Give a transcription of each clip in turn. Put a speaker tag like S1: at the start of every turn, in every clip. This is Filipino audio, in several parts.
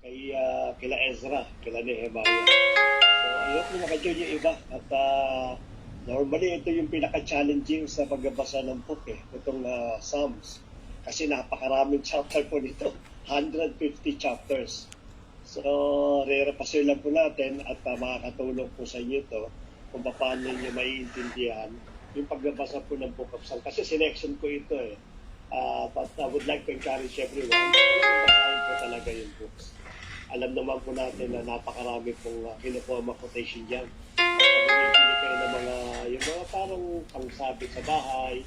S1: kila Ezra, kila Nehemiah. So, ayoko makadyo yung iba. At normally, ito yung pinaka-challenging sa pagbabasa ng book itong Psalms. Kasi napakaraming chapter po nito. 150 chapters. So, re-repaso lang po natin at makakatulong po sa inyo ito kung paano niyo maiintindihan yung pagbabasa po ng Book of Psalms. Kasi sinection ko ito but I would like to encourage everyone basahin po talaga yung books. Alam naman po natin na napakarami pong kinukuha mga quotation dyan. At pag-ibili kayo ng yung mga parang pangsabit sa bahay,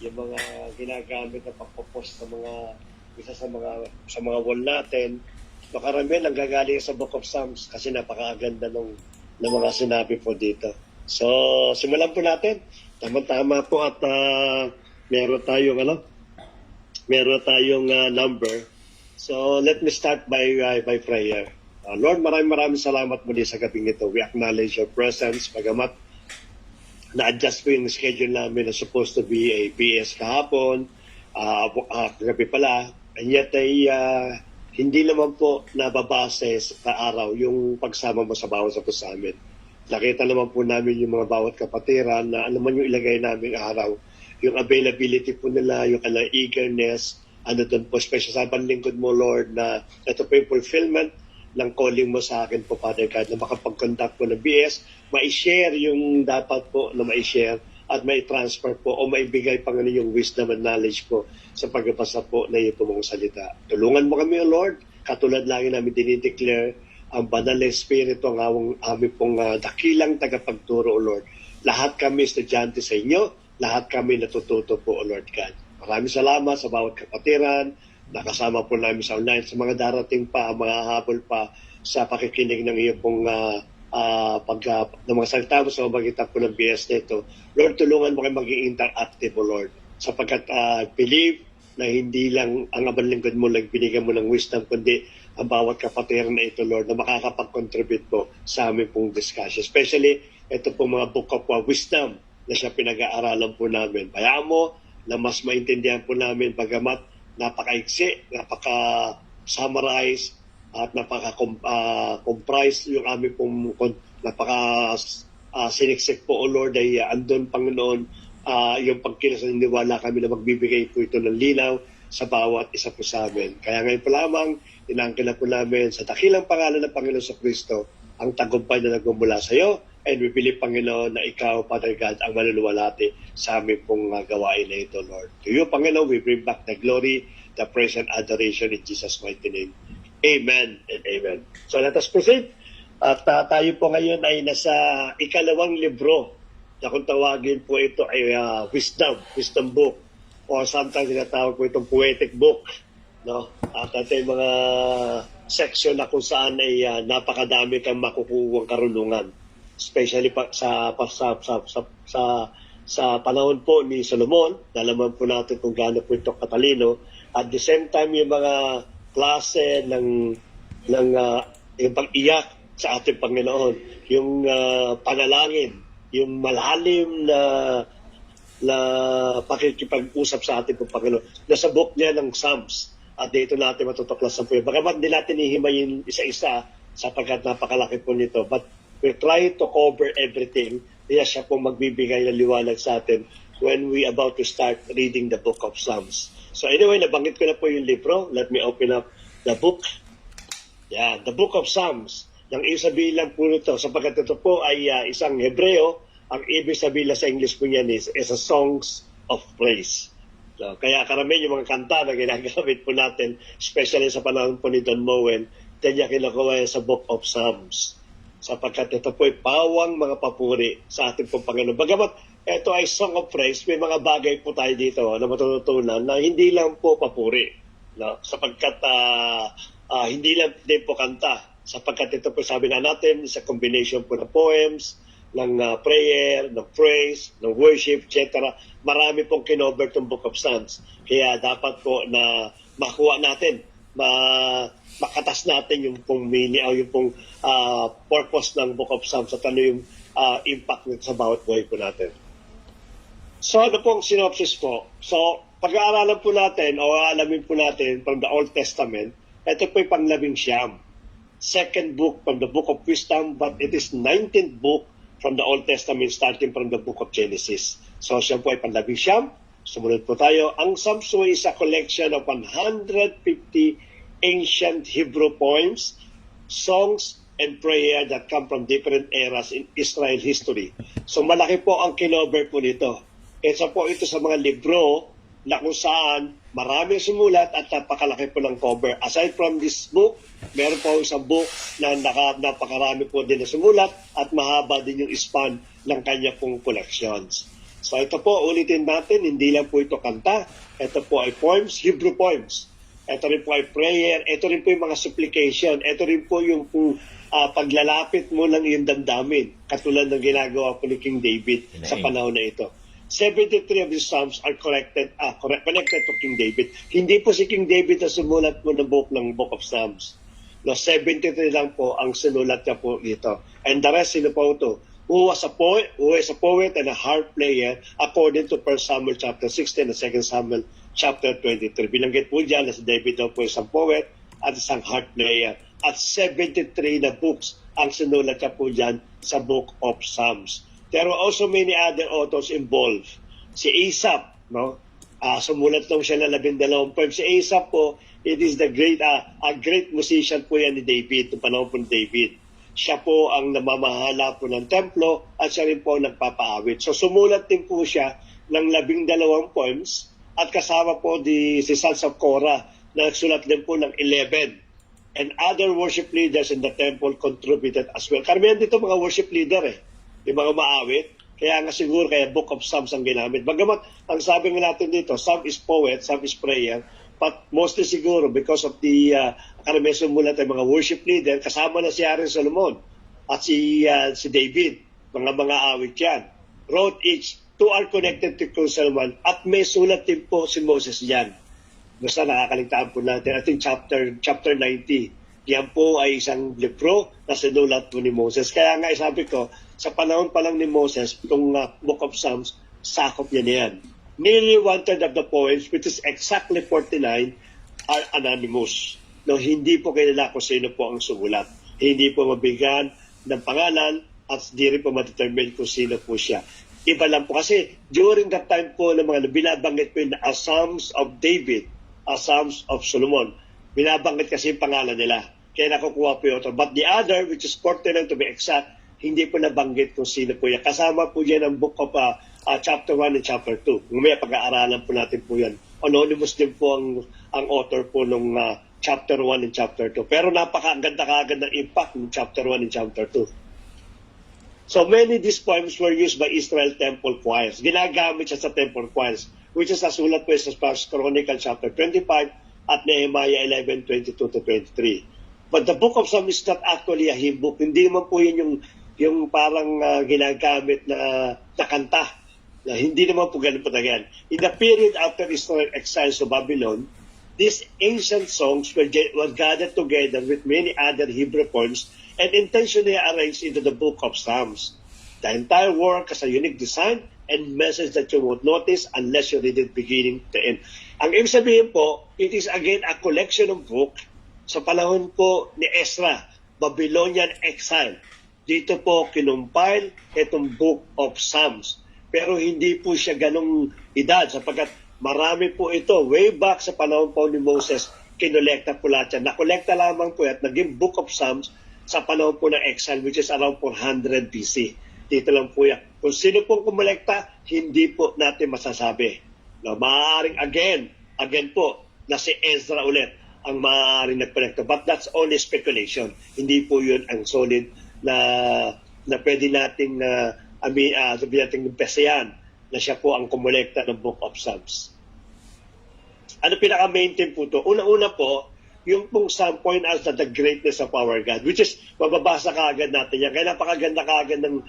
S1: yung mga ginagamit na pagpopost sa isa sa mga wall natin. So karamihan ang gagaling sa Book of Psalms kasi napakaganda ng mga sinabi po dito. So simulan po natin. Tama-tama po at meron tayong number. So let me start by prayer. Lord, maraming salamat muli sa gabing ito. We acknowledge your presence. Bagamat na-adjust po yung schedule namin na supposed to be a PS kahapon, gabi pala, and yet hindi naman po nababase sa araw yung pagsama mo sa bawat sa amin. Nakita naman po namin yung mga bawat kapatiran na ano man yung ilagay namin araw, yung availability po nila, yung kanilang eagerness, ano doon po, special sa panlingkod mo, Lord, na ito po yung fulfillment ng calling mo sa akin po, Father God, na makapag-conduct po ng BS, ma-share yung dapat po na ma-share at mai-transfer po o maibigay pa nga yung wisdom and knowledge po sa pagbabasa po na ito mong salita. Tulungan mo kami, O Lord, katulad lagi namin dinideclare ang banal na Espiritu ang aming pong dakilang tagapagturo, O Lord. Lahat kami estudyante sa inyo, lahat kami natututo po, O Lord God. Maraming salamat sa bawat kapatiran, nakasama po namin sa online, sa mga darating pa, mga habol pa sa pakikinig ng iyong pong ng mga salita mo sa magitan po ng BS nito. Lord, tulungan mo kayo maging interactive, O Lord, sapagkat believe na hindi lang ang abang lingkod mo lang binigyan mo ng wisdom, kundi ang bawat kapatiran na ito, Lord, na makakapag-contribute po sa aming pong discussion. Especially, ito po mga book of wisdom na siya pinag-aaralan po namin. Bayaan mo na mas maintindihan po namin bagamat napaka-iksi, napaka-summarize, at napaka-comprise yung aming pong napaka-siniksik po, O Lord, ay andun, Panginoon, yung pagkilos ng niwala kami na magbibigay po ito ng linaw sa bawat isa po sa amin. Kaya ngayon po lamang, inangkin po namin sa dakilang pangalan ng Panginoon sa Kristo, ang tagumpay na nagmumula sa iyo, and we believe, Panginoon, na ikaw, Father God, ang manluluwalhati sa aming pong gawain na ito, Lord. To you, Panginoon, we bring back the glory, the praise and adoration in Jesus' mighty name. Amen and amen. So let us proceed. At tayo po ngayon ay nasa ikalawang libro na kung tawagin po ito ay wisdom book, or sometimes tinatawag po itong poetic book. No? At ito yung mga section na kung saan ay napakadami kang makukuha karunungan. Especially sa panahon po ni Solomon, nalaman po natin kung gaano po ito katalino. At the same time, yung mga klase ng yung pag-iyak sa ating Panginoon, yung panalangin, yung malalim na pakikipag-usap sa ating Panginoon. Nasa book niya ng Psalms. At dito natin matutuklasan po yun. Bagamat hindi natin ihimayin isa-isa sapagkat napakalaki po nito. But we try to cover everything. Kaya siya po magbibigay ng liwanag sa atin when we about to start reading the book of Psalms. So anyway, nabanggit ko na po yung libro. Let me open up the book. Yeah, the book of Psalms. Yung ibig sabihin lang po nito, sapagkat ito po ay isang Hebreo, ang ibig sabihin sa English po niyan is a songs of praise. So, kaya karamihan yung mga kanta na ginagamit po natin, especially sa panahon po ni Don Moen, kanya kinukuha sa book of Psalms. Sapagkat ito po ay pawang mga papuri sa ating pong Panginoon. Bagamat ito ay song of praise, may mga bagay po tayo dito na matututunan na hindi lang po papuri. No? Sapagkat hindi lang din po kanta. Sapagkat ito po sabi na natin, is a combination po ng poems, ng prayer, ng praise, ng worship, etc. Marami pong kinover itong Book of Psalms. Kaya dapat po na makuha natin, makatas natin yung pong meaning o yung pong purpose ng Book of Psalms at ano yung impact nito sa bawat buhay po natin. So ano pong synopsis po? So pag-aaralan po natin o alamin po natin from the Old Testament, ito po yung pang-19. second book from the book of wisdom, but it is 19th book from the Old Testament starting from the book of Genesis. So siya po ay panlabing-siyam. Sumunod po tayo. Ang Psalms po is a collection of 150 ancient Hebrew poems, songs, and prayer that come from different eras in Israel history. So malaki po ang kinover po nito. Isa po ito sa mga libro na kung saan maraming sumulat at napakalaki po ng cover. Aside from this book, meron po isang book na napakarami po din na sumulat at mahaba din yung span ng kanya pong collections. So ito po, ulitin natin, hindi lang po ito kanta. Ito po ay poems, Hebrew poems. Ito rin po ay prayer. Ito rin po yung mga supplication. Ito rin po yung paglalapit mo ng iyong damdamin. Katulad ng ginagawa po ni King David sa panahon na ito. 73 of these Psalms are connected to King David. Hindi po si King David na sumulat po ng Book of Psalms. No, 73 lang po ang sinulat niya po dito. And the rest, sino po ito? Who is a poet and a harp player according to 1 Samuel chapter 16 and 2 Samuel chapter 23. Binanggit po dyan na si David daw po isang poet at isang harp player. At 73 na books ang sinulat niya po dyan sa Book of Psalms. There are also many other authors involved. Si Asaph, no? Sumulat lang siya ng 12 poems. Si Asaph po, it is a great musician po yan ni David, ng panahon po ni David. Siya po ang namamahala po ng templo at siya rin po nagpapaawit. So sumulat din po siya ng 12 poems at kasama po si Sons of Korah na nagsulat din po ng 11. And other worship leaders in the temple contributed as well. Karamihan dito mga worship leader yung mga maawit. Kaya nga siguro kaya Book of Psalms ang ginamit. Bagamat ang sabi nga natin dito, Psalm is poet, Psalm is prayer, but mostly siguro because of the karamihan sumulat ay mga worship leader, kasama na si Aaron Solomon at si David, mga awit yan. Wrote each, two are connected to King Solomon at may sulat din po si Moses yan. Basta nakakaligtaan po natin. I think chapter 90. Yan po ay isang libro na sinulat po ni Moses. Kaya nga sabi ko, sa panahon pa lang ni Moses, itong Book of Psalms, sakop yan. Nearly 1/3 of the poems, which is exactly 49, are anonymous. No, hindi po kilala kung sino po ang sumulat. Hindi po mabigyan ng pangalan at hindi rin po ma-determine kung sino po siya. Iba lang po kasi during that time po ng mga binabanggit po yung Psalms of David, Psalms of Solomon, binabanggit kasi yung pangalan nila. Kaya nakukuha po yung author. But the other, which is 49 to be exact, hindi po nabanggit kung sino po yan. Kasama po yan ang Book of chapter 1 and chapter 2. Ngumaya pag-aaralan po natin po yan. Anonymous din po ang author po ng chapter 1 and chapter 2. Pero napakaganda kaagad ng impact ng chapter 1 and chapter 2. So many of these poems were used by Israel temple choirs. Ginagamit siya sa temple choirs, which is nasulat po sa First Chronicle chapter 25 at Nehemiah 11:22 to 23. But the Book of Psalms is not actually a hymn book. Hindi naman po yun yung parang ginagamit na kanta. Na hindi naman po ganun po na yan. In the period after Israel exiles to Babylon, these ancient songs were gathered together with many other Hebrew poems and intentionally arranged into the Book of Psalms. The entire work has a unique design and message that you won't notice unless you read it beginning to end. Ang ibig sabihin po, it is again a collection of book sa panahon po ni Ezra, Babylonian exile. Dito po kinumpile itong Book of Psalms. Pero hindi po siya ganong edad sapagkat marami po ito. Way back sa panahon po ni Moses, kinolekta po lahat yan. Nakolekta lamang po at naging Book of Psalms sa panahon po ng exile, which is around 400 BC. Dito lang po yan. Kung sino pong kumolekta, hindi po natin masasabi. No, maaaring again po, na si Ezra ulit ang maaaring nagkolekta. But that's only speculation. Hindi po yun ang solid na pwede nating sabihin natin pesayan na siya po ang kumolekta ng Book of Psalms. Ano pinaka-main theme po ito? Una-una po, yung pong Psalm point out na the greatness of our God, which is, mababasa kaagad natin yan. Kaya napakaganda kaagad ng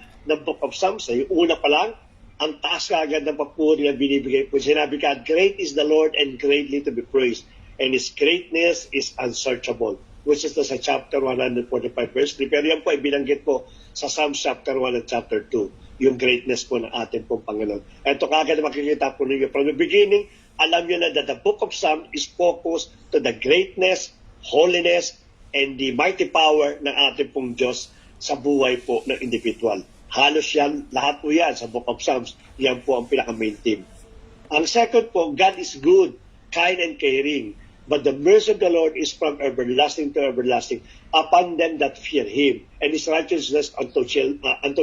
S1: Book of Psalms. Yung una pa lang, ang taas kaagad ng papuri na binibigay po. Sinabi ka, great is the Lord and greatly to be praised, and His greatness is unsearchable, which is sa chapter 145 verse 3. Pero yan po ay binanggit po sa Psalms chapter 1 at chapter 2, yung greatness po ng ating pong Panginoon. Ito kagad makikita po ninyo. From the beginning, alam nyo na that the Book of Psalms is focused to the greatness, holiness, and the mighty power ng ating pong Diyos sa buhay po ng individual. Halos yan, lahat po yan sa Book of Psalms. Yan po ang pinaka-main theme. Ang second po, God is good, kind and caring. But the mercy of the Lord is from everlasting to everlasting upon them that fear Him, and His righteousness unto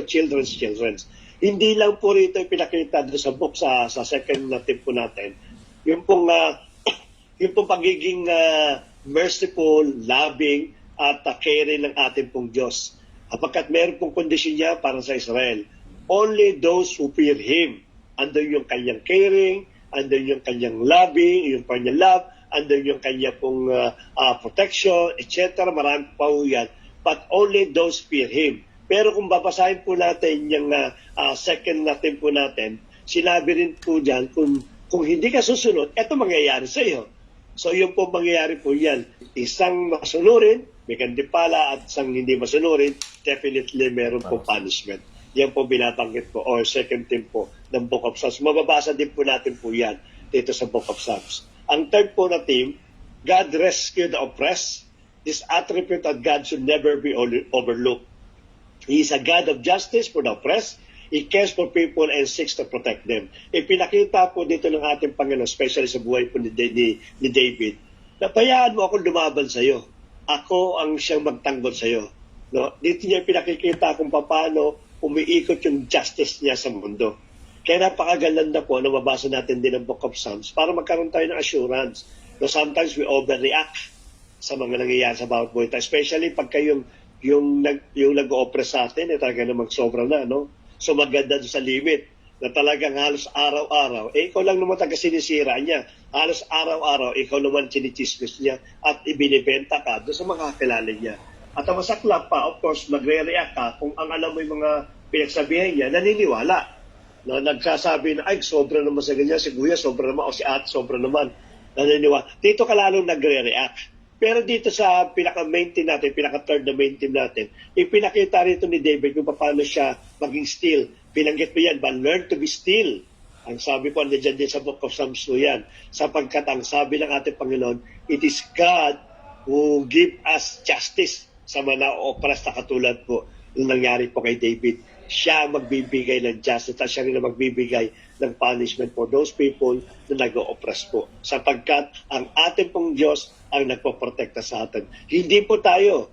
S1: children's children. Hindi lang po rito pinakita doon sa book sa second na tip po natin. Yung pong, yung pong pagiging merciful, loving, at caring ng ating pong Diyos. Apagkat meron pong kondisyon niya para sa Israel. Only those who fear Him, andun yung kanyang caring, andun yung kanyang loving, yung kanyang love, andun yung kanya pong protection, etc. Marami pa po yan. But only those fear Him. Pero kung babasahin po natin yung second natin po natin, sinabi rin po dyan, kung hindi ka susunod, eto mangyayari sa iyo. So yung po mangyayari po yan, isang masunurin, may kandipala, at isang hindi masunurin, definitely meron po punishment. Yan po binabanggit po, or second theme po ng Book of Psalms. Mababasa din po natin po yan dito sa Book of Psalms. Ang third po na theme, God rescued the oppressed. This attribute of God should never be overlooked. He is a God of justice for the oppressed. He cares for people and seeks to protect them. Ipinakita po dito ng ating Panginoon, especially sa buhay po ni David, na bayaan mo akong lumaban sa iyo. Ako ang siyang magtanggol sa iyo. No? Dito niya pinakikita kung paano umiikot yung justice niya sa mundo. Kaya napakaganda po na mabasa natin din ang Book of Psalms para magkaroon tayo ng assurance. No, sometimes we overreact sa mga nangyayari sa bawat buhay. Especially pagka yung nag-o-oppress sa atin, talaga namang sobra na, no? So maganda sa limit na talagang halos araw-araw, ikaw lang naman taga-sinisira niya. Halos araw-araw, ikaw naman sinichismis niya at ibinibenta ka doon sa mga kakilala niya. At ang masaklap pa, of course, magre-react ka kung ang alam mo yung mga pinagsabihan niya, naniniwala. Na nagsasabi na, ay, sobra naman sa ganyan, si Kuya, sobra naman, o si Ate, sobra naman. Naniniwala. Dito ka lalong nagre-react. Pero dito sa pinaka-main team natin, pinaka-third na main team natin, ipinakita rito ni David kung paano siya maging still. Pinanggit mo yan, but learn to be still. Ang sabi ko, nandiyan din sa Book of Psalms po yan. Sapagkat ang sabi ng ating Panginoon, it is God who give us justice sa mga na-oppress na katulad po yung nangyari po kay David. Siya magbibigay ng justice at siya rin na magbibigay ng punishment for those people na nag-o-oppress po. Sapagkat ang ating pong Diyos ang nagpoprotekta sa atin. Hindi po tayo.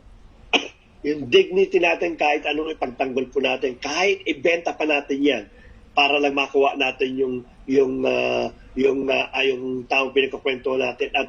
S1: Yung dignity natin, kahit anong ipagtanggol po natin, kahit ibenta pa natin yan, para lang makuha natin yung taong pinagkukwento natin at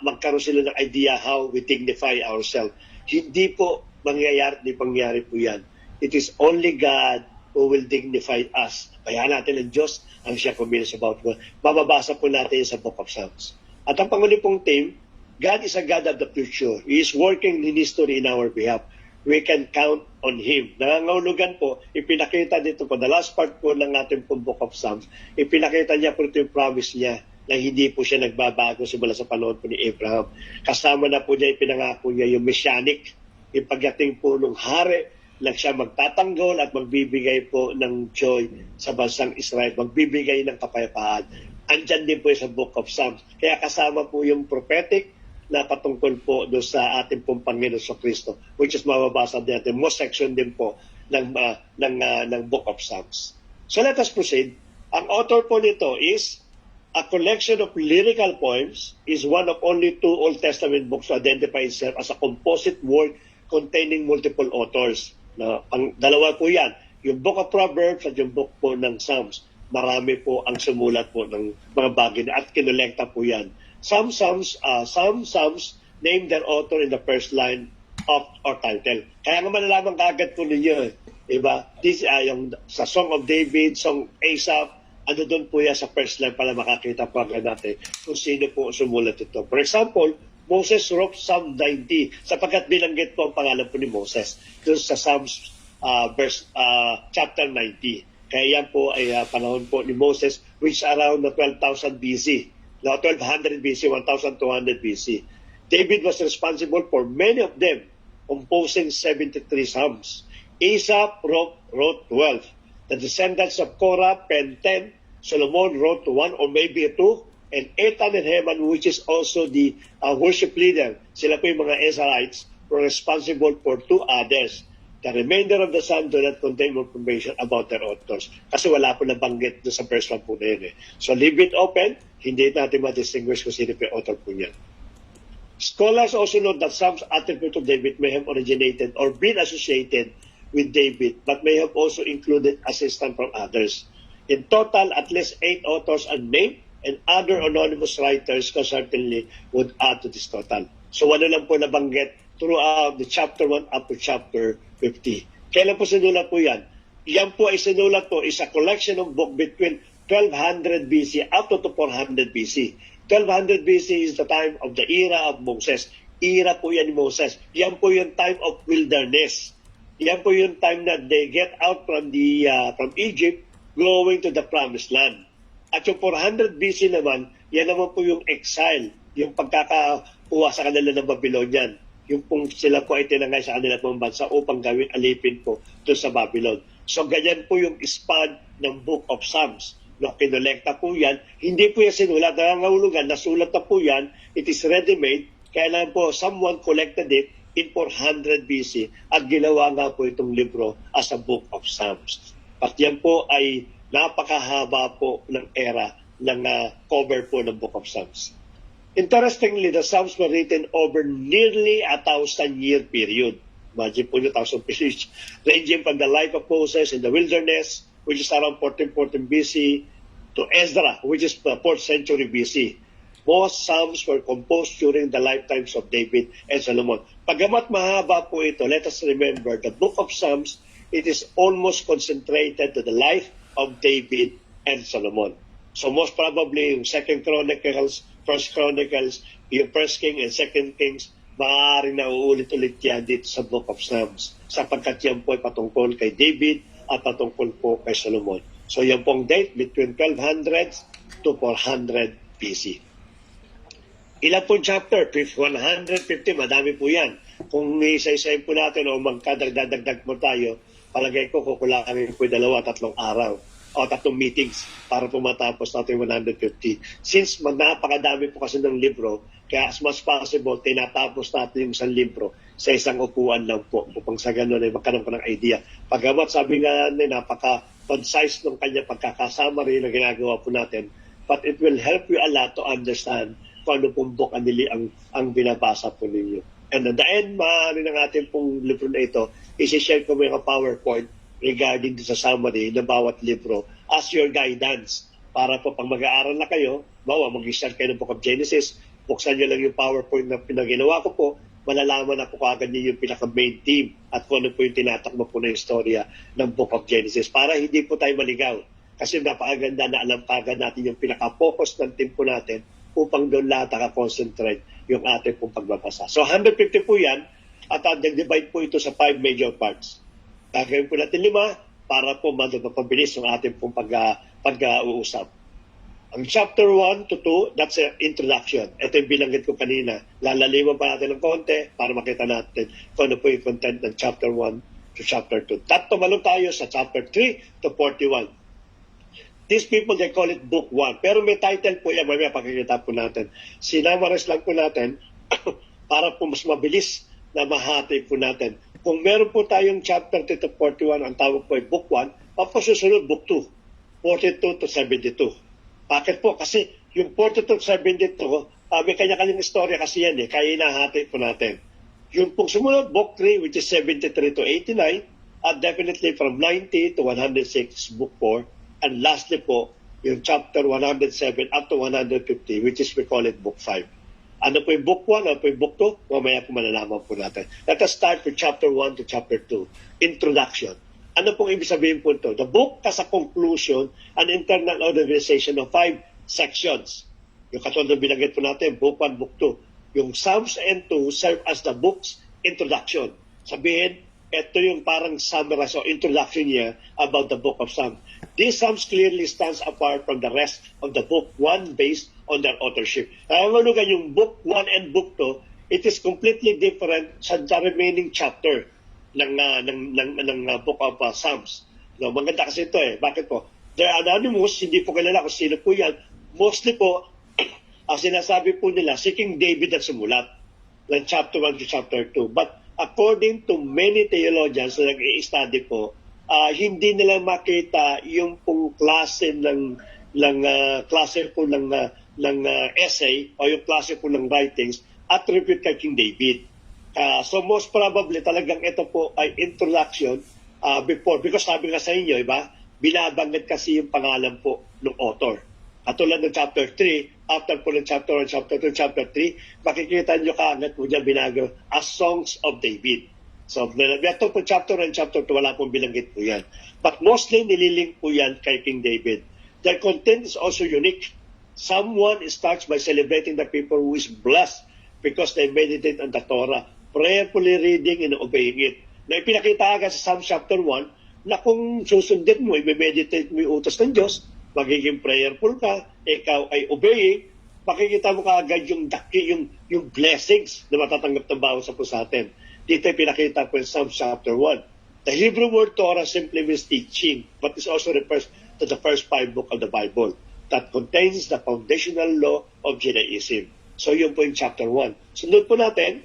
S1: magkaroon sila ng idea how we dignify ourselves. Hindi po pangyayari po yan. It is only God who will dignify us. Kaya natin ang Diyos ang siya kumilos about God. Mababasa po natin sa Book of Psalms. At ang panguling pong theme, God is a God of the future. He is working in history in our behalf. We can count on Him. Nangangahulugan po, ipinakita dito po, the last part po ng ating pong Book of Psalms, ipinakita niya po ito yung promise niya na hindi po siya nagbabago simula sa panahon po ni Abraham. Kasama na po niya, ipinangako niya yung messianic, yung pagdating po ng hari, na siya magtatanggol at magbibigay po ng joy sa bansang Israel, magbibigay ng kapayapaan. Andyan din po sa Book of Psalms. Kaya kasama po yung prophetic na patungkol po doon sa ating pong Panginoon sa Kristo, which is mababasa din natin. Most section din po ng Book of Psalms. So let us proceed. Ang author po nito is a collection of lyrical poems, is one of only 2 Old Testament books to identify itself as a composite work containing multiple authors. Ang dalawa po yan, yung Book of Proverbs at yung book po ng Psalms. Marami po ang sumulat po ng mga bagay at kinolekta po yan. Some Psalms name their author in the first line of or title. Kaya nga malalaman kagad po ninyo, diba? This yung sa Song of David, Song Asaph, ano doon po yan sa first line para makakita po agad natin kung sino po sumulat ito. For example, Moses wrote Psalm 90 sapagkat binanggit po ang pangalan po ni Moses doon sa Psalms chapter 90. Kaya yan po ay panahon po ni Moses, which around the 12,000 BC. Now, 1200 BC, 1200 BC. David was responsible for many of them, composing 73 Psalms. Asaph wrote 12. The descendants of Korah penned 10. Solomon wrote 1 or maybe 2. and Ethan and Heman, which is also the worship leader, sila po yung mga Ezrahites, were responsible for 2 others. The remainder of the psalm do not contain more information about their authors. Kasi wala po nabanggit doon sa verse 1 po na yun. So leave it open, hindi natin ma-distinguish kung sino po yung author po niyan. Scholars also note that Psalms attribute to David may have originated or been associated with David, but may have also included assistance from others. In total, at least 8 authors are named, and other anonymous writers certainly would add to this total. So wala lang po nabanggit throughout the chapter 1 up to chapter 50. Kailan po sinulat po yan? Yan po ay sinulat po is a collection of book between 1200 BC up to 400 BC. 1200 BC is the time of the era of Moses. Era po yan ni Moses. Yan po yung time of wilderness. Yan po yung time na they get out from from Egypt going to the promised land. At yung 400 BC naman, yan naman po yung exile, yung pagkakakuha sa kanila ng Babylonian. Yung pong sila po ay tinangay sa kanila ng bansa upang gawin alipin po doon sa Babylon. So ganyan po yung span ng Book of Psalms. No, kinolekta po yan. Hindi po yan sinulat. Nangangahulugan, nasulat na po yan. It is ready-made. Kailan po someone collected it in 400 BC at ginawa nga po itong libro as a Book of Psalms. At yan po ay napakahaba po ng era ng cover po ng Book of Psalms. Interestingly, the Psalms were written over nearly 1,000-year period. Imagine po yung 1,000 years, ranging from the life of Moses in the wilderness, which is around 1414 BC, to Ezra, which is the 4th century BC. Most Psalms were composed during the lifetimes of David and Solomon. Pagamat mahaba po ito, let us remember, the Book of Psalms, it is almost concentrated to the life of David and Solomon. So most probably, yung 2nd Chronicles, 1st Chronicles, yung 1st King and 2nd Kings, maaaring nauulit-ulit yan dito sa Book of Psalms. Sapagkat yan po ay patungkol kay David at patungkol po kay Solomon. So yan pong date between 1200 to 400 BC. Ilan pong chapter? 150, madami po yan. Kung isa-isayin po natin o magkadagdag mo tayo, palagay ko kukulangin po 2-3 araw o 3 meetings para po matapos natin 150. Since napakadami po kasi ng libro, kaya as much possible, tinatapos natin yung isang libro sa isang upuan lang po upang sa ganun ay magkaroon ko ng idea. Pagamat sabi nga napaka-concise ng kanya pagkakasama rin na ginagawa po natin, but it will help you a lot to understand kung ano pong book ang binabasa po ninyo. And at the end, maaari ng ating pong libro na ito, isi-share ko mga PowerPoint regarding sa summary ng bawat libro as your guidance para po pag mag-aaral na kayo, mag-start kayo ng Book of Genesis, buksan nyo lang yung PowerPoint na pinaginawa ko po, malalaman na po kagad nyo yung pinaka-main theme at kung ano po yung tinatakbo po na istorya ng Book of Genesis para hindi po tayo maligaw. Kasi napakaganda na alam kagad natin yung pinaka-focus ng team po natin upang doon lahat nakakonsentrate yung ating pong pagbabasa. So 150 po yan at divide po ito sa 5 major parts. Gagawin po natin 5 para po mapabilis yung ating pong pag-uusap. Ang chapter 1 to 2, that's an introduction. Ito yung bilanggit ko kanina. Lalaliman pa natin ng konti para makita natin kung ano po yung content ng chapter 1 to chapter 2. Tumalong tayo sa chapter 3 to 41. These people, they call it Book 1. Pero may title po yan, mamaya pakikita po natin. Sinamaris lang po natin para po mas mabilis na mahati po natin. Kung meron po tayong chapter 3 to 41, ang tawag po ay Book 1, papasusunod Book 2, 42 to 72. Bakit po? Kasi yung 42 to 72, may kanya-kanyang istorya kasi yan kaya inahati po natin. Yung pong sumunod, Book 3, which is 73 to 89, at definitely from 90 to 106, Book 4, and lastly po, yung chapter 107 up to 150, which is we call it Book 5. Ano po yung Book 1, ano po yung Book 2, mamaya po malalaman po natin. Let us start with chapter 1 to chapter 2, Introduction. Ano pong ibig sabihin po ito? The book has a conclusion, an internal organization of 5 sections. Yung katulad ng binanggit po natin, Book 1, Book 2. Yung Psalms and 2 serve as the book's introduction. Sabihin, ito yung parang summary o introduction niya about the Book of Psalms. These Psalms clearly stands apart from the rest of the Book 1 based on their authorship. Kaya yung Book 1 and Book 2, it is completely different sa the remaining chapter ng Book of Psalms. No, maganda kasi ito Bakit po? They're anonymous, hindi po kilala kung sino po yan. Mostly po, sinasabi po nila, si King David ang sumulat ng chapter 1 to chapter 2. But according to many theologians na nag-i-study po, hindi nila makita yung pong klase ng essay o yung klase po ng writings attribute kay King David. So most probably talagang ito po ay introduction before, because sabi nga sa inyo, iba, binabanggit kasi yung pangalan po ng author. Katulad ng chapter 3, after po ng chapter 1, chapter 2, chapter 3, makikita nyo kaagad po dyan binago as Songs of David. So, ito po chapter 1, chapter 2, wala pong bilanggit po yan. But mostly nililink po yan kay King David. Their content is also unique. Someone starts by celebrating the people who is blessed because they meditate on the Torah, prayerfully reading and obeying it. Na ipinakita agad sa Psalm chapter 1 na kung susundin mo, i-meditate mo yung utos ng Diyos, magiging prayerful ka, ikaw ay obeying, makikita mo kaagad yung blessings na matatanggap ng bawat sa puso atin. Dito ay pinakita ko in Psalm chapter 1. The Hebrew word Torah simply means teaching, but this also refers to the first 5 books of the Bible that contains the foundational law of Judaism. So yun po yung chapter 1. Sunod po natin,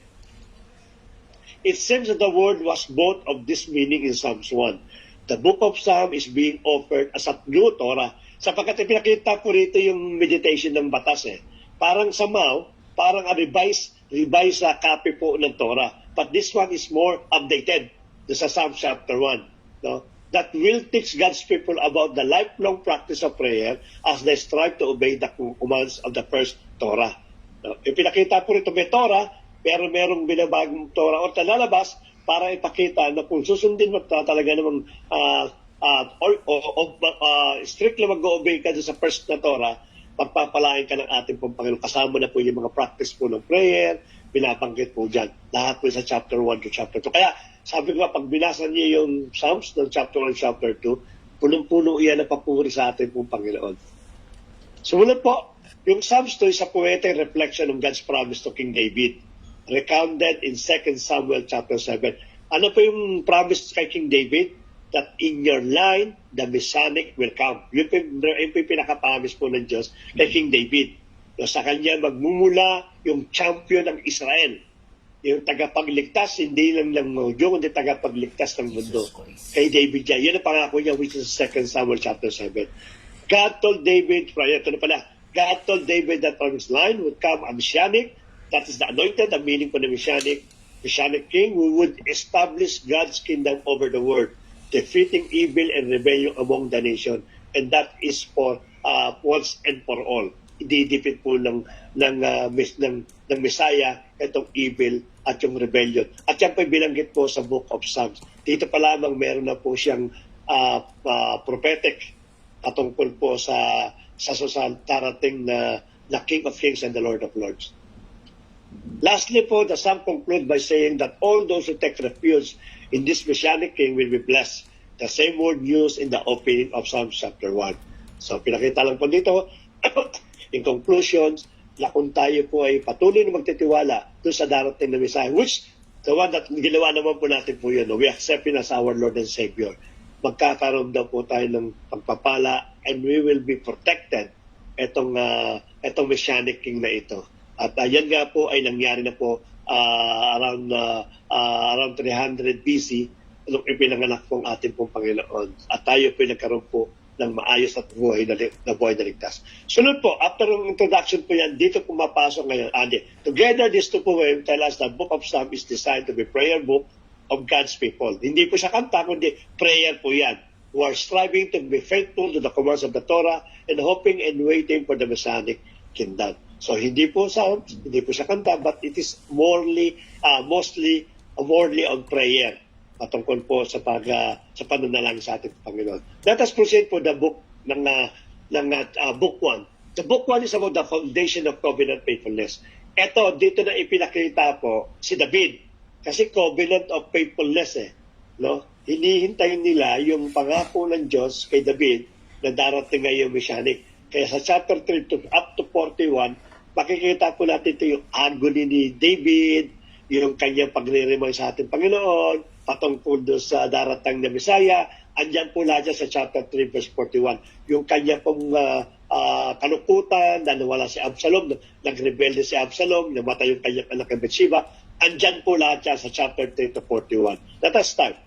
S1: it seems that the word was both of this meaning in Psalms 1. The book of Psalm is being offered as a new Torah. Sapagkat pinakita po rito yung meditation ng batas Parang somehow, parang a revised copy po ng Torah. But this one is more updated sa Psalm chapter 1. No? That will teach God's people about the lifelong practice of prayer as they strive to obey the commands of the first Torah. No? Pinakita po rito may Torah, pero merong binabagong Torah o talalabas para ipakita na kung susundin mo talaga namang strictly mag-obey ka sa first na Torah, pagpapalain ka ng ating pong Panginoon. Kasama na po yung mga practice po ng prayer, binabanggit po dyan. Lahat po sa chapter 1 to chapter 2. Kaya sabi ko pag binasa niyo yung Psalms ng chapter 1 chapter 2, punong-puno iyan na papuri sa ating pong Panginoon. Sumunod po, yung Psalms 2 is a poetic reflection of God's promise to King David, recounted in 2 Samuel chapter 7. Ano po yung promise kay King David? That in your line, the Messianic will come. Yun po yung pinaka-promise po ng Diyos kay King David. So, sa kanya magmumula yung champion ng Israel. Yung tagapagligtas, hindi lang Diyos, kundi tagapagligtas ng mundo. Kay David yan. Yun ang pangako niya, which is 2 Samuel chapter 7. God told David, God told David that from his line would come a Messianic. That is the anointed, the meaning for the Messianic king who would establish God's kingdom over the world, defeating evil and rebellion among the nation. And that is for once and for all. Ididipit po ng Messiah itong evil at yung rebellion. At yan po binanggit po sa Book of Psalms. Dito pa lamang meron na po siyang prophetic patungkol po sa darating na King of Kings and the Lord of Lords. Lastly po, the Psalm concludes by saying that all those who take refuge in this Messianic King will be blessed. The same word used in the opening of Psalm chapter 1. So pinakita lang po dito, in conclusions, na kung tayo po ay patuloy na magtitiwala doon sa darating na Messiah, which the one that ginawa naman po natin po yun, we accept him as our Lord and Savior. Magkakaroon daw po tayo ng pagpapala and we will be protected itong Messianic King na ito. At yan nga po ay nangyari na po around 300 BC nung ipinanganak po ang ating pong Panginoon. At tayo po nagkaroon po ng maayos at buhay na ligtas. Sunod po, after ng introduction po yan, dito pumapasok ngayon, Andy. Together, these two poems tell us that Book of Psalms is designed to be prayer book of God's people. Hindi po siya kanta, kundi prayer po yan. Who are striving to be faithful to the commands of the Torah and hoping and waiting for the Messianic kingdom. So hindi po Psalms, hindi po siya kanta, but it is mostly on prayer patungkol po sa panunalangin sa ating Panginoon. Let us proceed po the book ng book 1. The book 1 is about the foundation of covenant faithfulness. Ito, dito na ipinakita po si David. Kasi covenant of faithfulness no? Hinihintayin nila yung pangako ng Diyos kay David na darating ngayong Messianic. Kaya sa chapter 3 up to 41, makikita po natin ito yung agony ni David, yung kanyang pagre-remind sa ating Panginoon, patungkol doon sa daratang na Messiah. Andyan po lahat sa chapter 3 verse 41. Yung kanya pong kalukutan, na nawala si Absalom, nagrebelde si Absalom, namatay yung kanyang anak na Bathsheba. Andyan po lahat yan sa chapter 3 to 41. Let us start.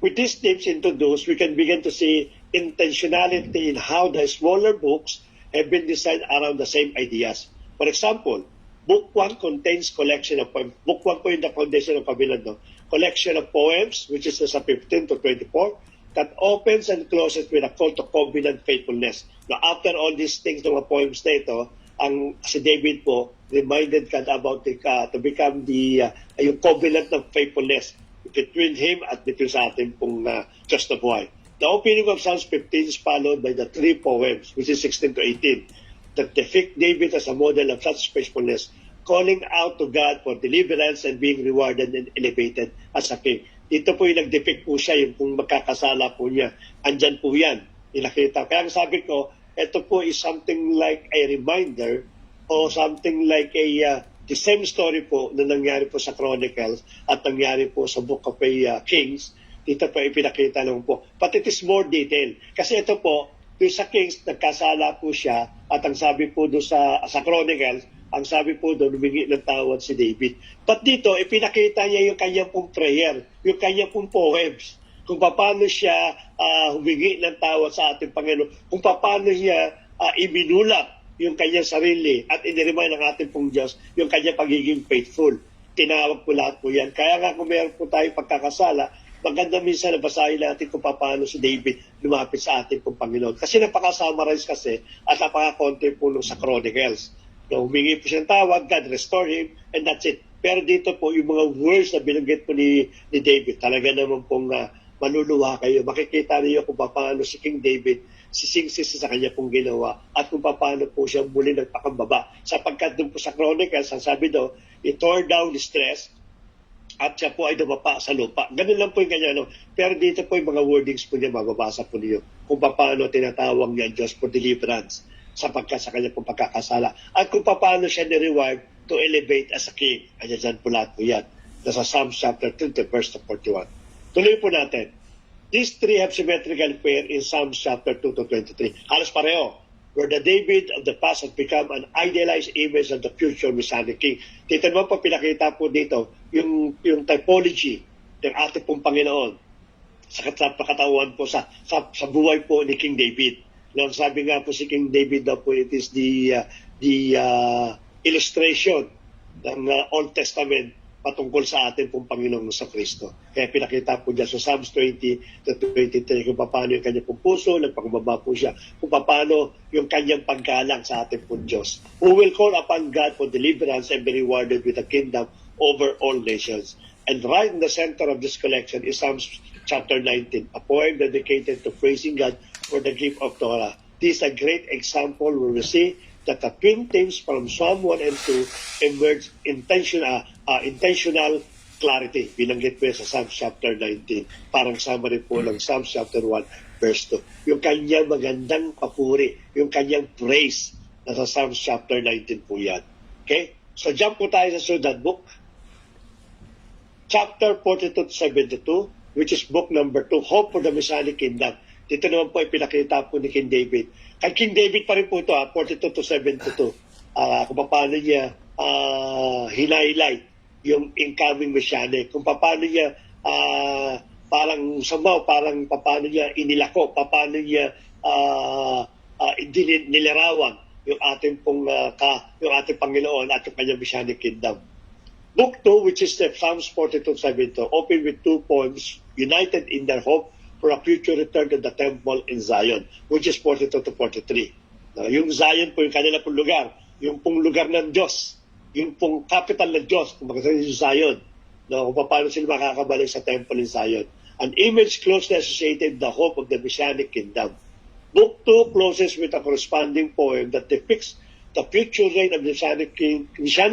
S1: With these tips introduced, we can begin to see intentionality in how the smaller books have been designed around the same ideas. For example, Book 1 contains collection of poems. Book 1 po yung the foundation of kabilang, no? Collection of poems, which is sa 15 to 24, that opens and closes with a call to covenant faithfulness. Now, after all these things, ng mga poems na ito, si David po, reminded ka about to become yung covenant ng faithfulness between him at between sa ating pong Diyos na buhay. The opening of Psalms 15 is followed by the 3 poems, which is 16 to 18, that depict David as a model of such faithfulness, calling out to God for deliverance and being rewarded and elevated as a king. Dito po yung nag-depict po siya, yung kung magkakasala po niya. Andyan po yan, inakita. Kaya ang sabi ko, ito po is something like a reminder o something like the same story po na nangyari po sa Chronicles at nangyari po sa Book of Kings. Dito po ipinakita naman po. But it is more detailed. Kasi ito po, doon sa Kings, nagkasala po siya at ang sabi po doon sa Chronicles, ang sabi po doon, humingi ng tawad si David. But dito, ipinakita niya yung kanyang pong prayer, yung kanyang pong poems, kung paano siya humingi ng tawad sa ating Panginoon, kung paano niya ibinulat yung kanyang sarili at iniremind ng ating pong Diyos yung kanyang pagiging faithful. Tinawag po lahat po yan. Kaya nga kung meron po tayong pagkakasala, maganda minsan na basahin natin kung paano si David lumapit sa ating pong Panginoon. Kasi napaka-summarize kasi at napaka-konti po nung sa Chronicles. So, humingi po siyang tawag, God restore him, and that's it. Pero dito po, yung mga words na binanggit po ni David, talaga naman pong maluluha kayo. Makikita niyo kung paano si King David sisingsisi sa kanya pong ginawa at kung paano po siya muli nagpakambaba. Sapagkat doon po sa Chronicles, ang sabi daw, he tore down the stress, at siya po ay dumapa sa lupa. Ganun lang po yung kanya. No? Pero dito po yung mga wordings po niya, mababasa po niyo kung paano tinatawag niya Diyos for deliverance sapagkat sa kanya pong pagkakasala. At kung paano siya ni-reward to elevate as a king. Ayan dyan po lahat po yan. Nasa Psalms chapter 20, verse 41. Tuloy po natin. These three have symmetrical pair in Psalms chapter 2 to 23. Halos pareho. Where the David of the past has become an idealized image of the future Messianic King. Dito naman po pinakita po dito yung typology ng ating pong Panginoon sa pagkatawan po sa buhay po ni King David. Now, sabi nga po si King David daw po, it is the illustration ng Old Testament patungkol sa atin pong Panginoong sa Kristo. Kaya pinakita po dyan sa Psalms 20 to 23 kung paano yung kanyang pong puso, nagpakababa po siya, kung paano yung kanyang paggalang sa ating pong Diyos. Who will call upon God for deliverance and be rewarded with a kingdom over all nations. And right in the center of this collection is Psalms chapter 19, a poem dedicated to praising God for the gift of Torah. This is a great example where we see that the twin themes from Psalm 1 and 2 emerge intentional clarity. Binanggit po sa Psalm chapter 19. Parang summary po ng Psalm chapter 1 verse 2. Yung kanyang magandang papuri, yung kanyang praise nasa Psalm chapter 19 po yan. Okay? So jump po tayo sa sunod book. Chapter 42 to 72, which is book number 2, Hope for the Messianic Kingdom. Dito naman po ipinakita po ni King David. Kay King David pa rin po ito, 42 to 72. Kung paano niya hinighlight yung incoming Messianic. Kung paano niya parang somehow, parang paano niya inilako, paano niya nilarawan yung ating pong yung ating Panginoon at yung kanyang Messianic Kingdom. Book 2, which is the Psalms 42 to 72, open with 2 poems united in their hope for a future return to the temple in Zion, which is 42 to 43. Now, yung Zion po, yung kanila pong lugar, yung pong lugar ng Diyos, yung pong capital ng Diyos, kung magkakaroon yung Zion, no, kung paano sila makakabalik sa temple in Zion. An image closely associated with the hope of the Messianic Kingdom. Book 2 closes with a corresponding poem that depicts the future reign of the Messianic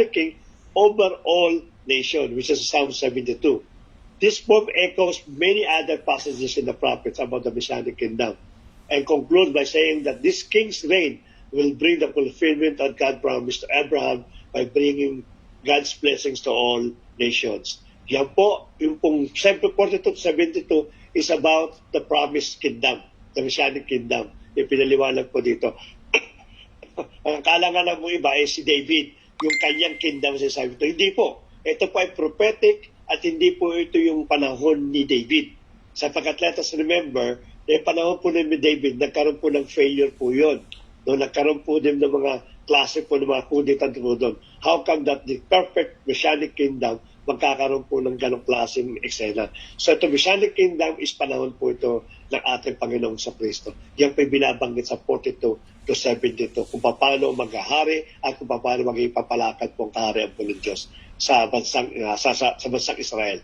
S1: King over all nations, which is Psalm 72. This poem echoes many other passages in the prophets about the Messianic Kingdom and concludes by saying that this king's reign will bring the fulfillment that God promised to Abraham by bringing God's blessings to all nations. Yan po, yung pong 42 to 72 is about the promised kingdom, the Messianic Kingdom. Ipinaliwanag po dito. Ang kalangan ng iba ay si David, yung kanyang kingdom sa sabi ito. Hindi po. Ito po ay prophetic at hindi po ito yung panahon ni David. Sapagkat let us remember, yung panahon po ni David, nagkaroon po ng failure po yun. No, nagkaroon po din ng mga klase po ng mga kudita doon. How come that the perfect Messianic kingdom magkakaroon po ng ganong klaseng eksena? So ito, Messianic kingdom is panahon po ito ng ating Panginoong sa Kristo. Yan po binabanggit sa 42 to 72 kung paano maghahari at kung paano maging papalakad po ang kaharian po ng Diyos sa bansang, sa bansang Israel.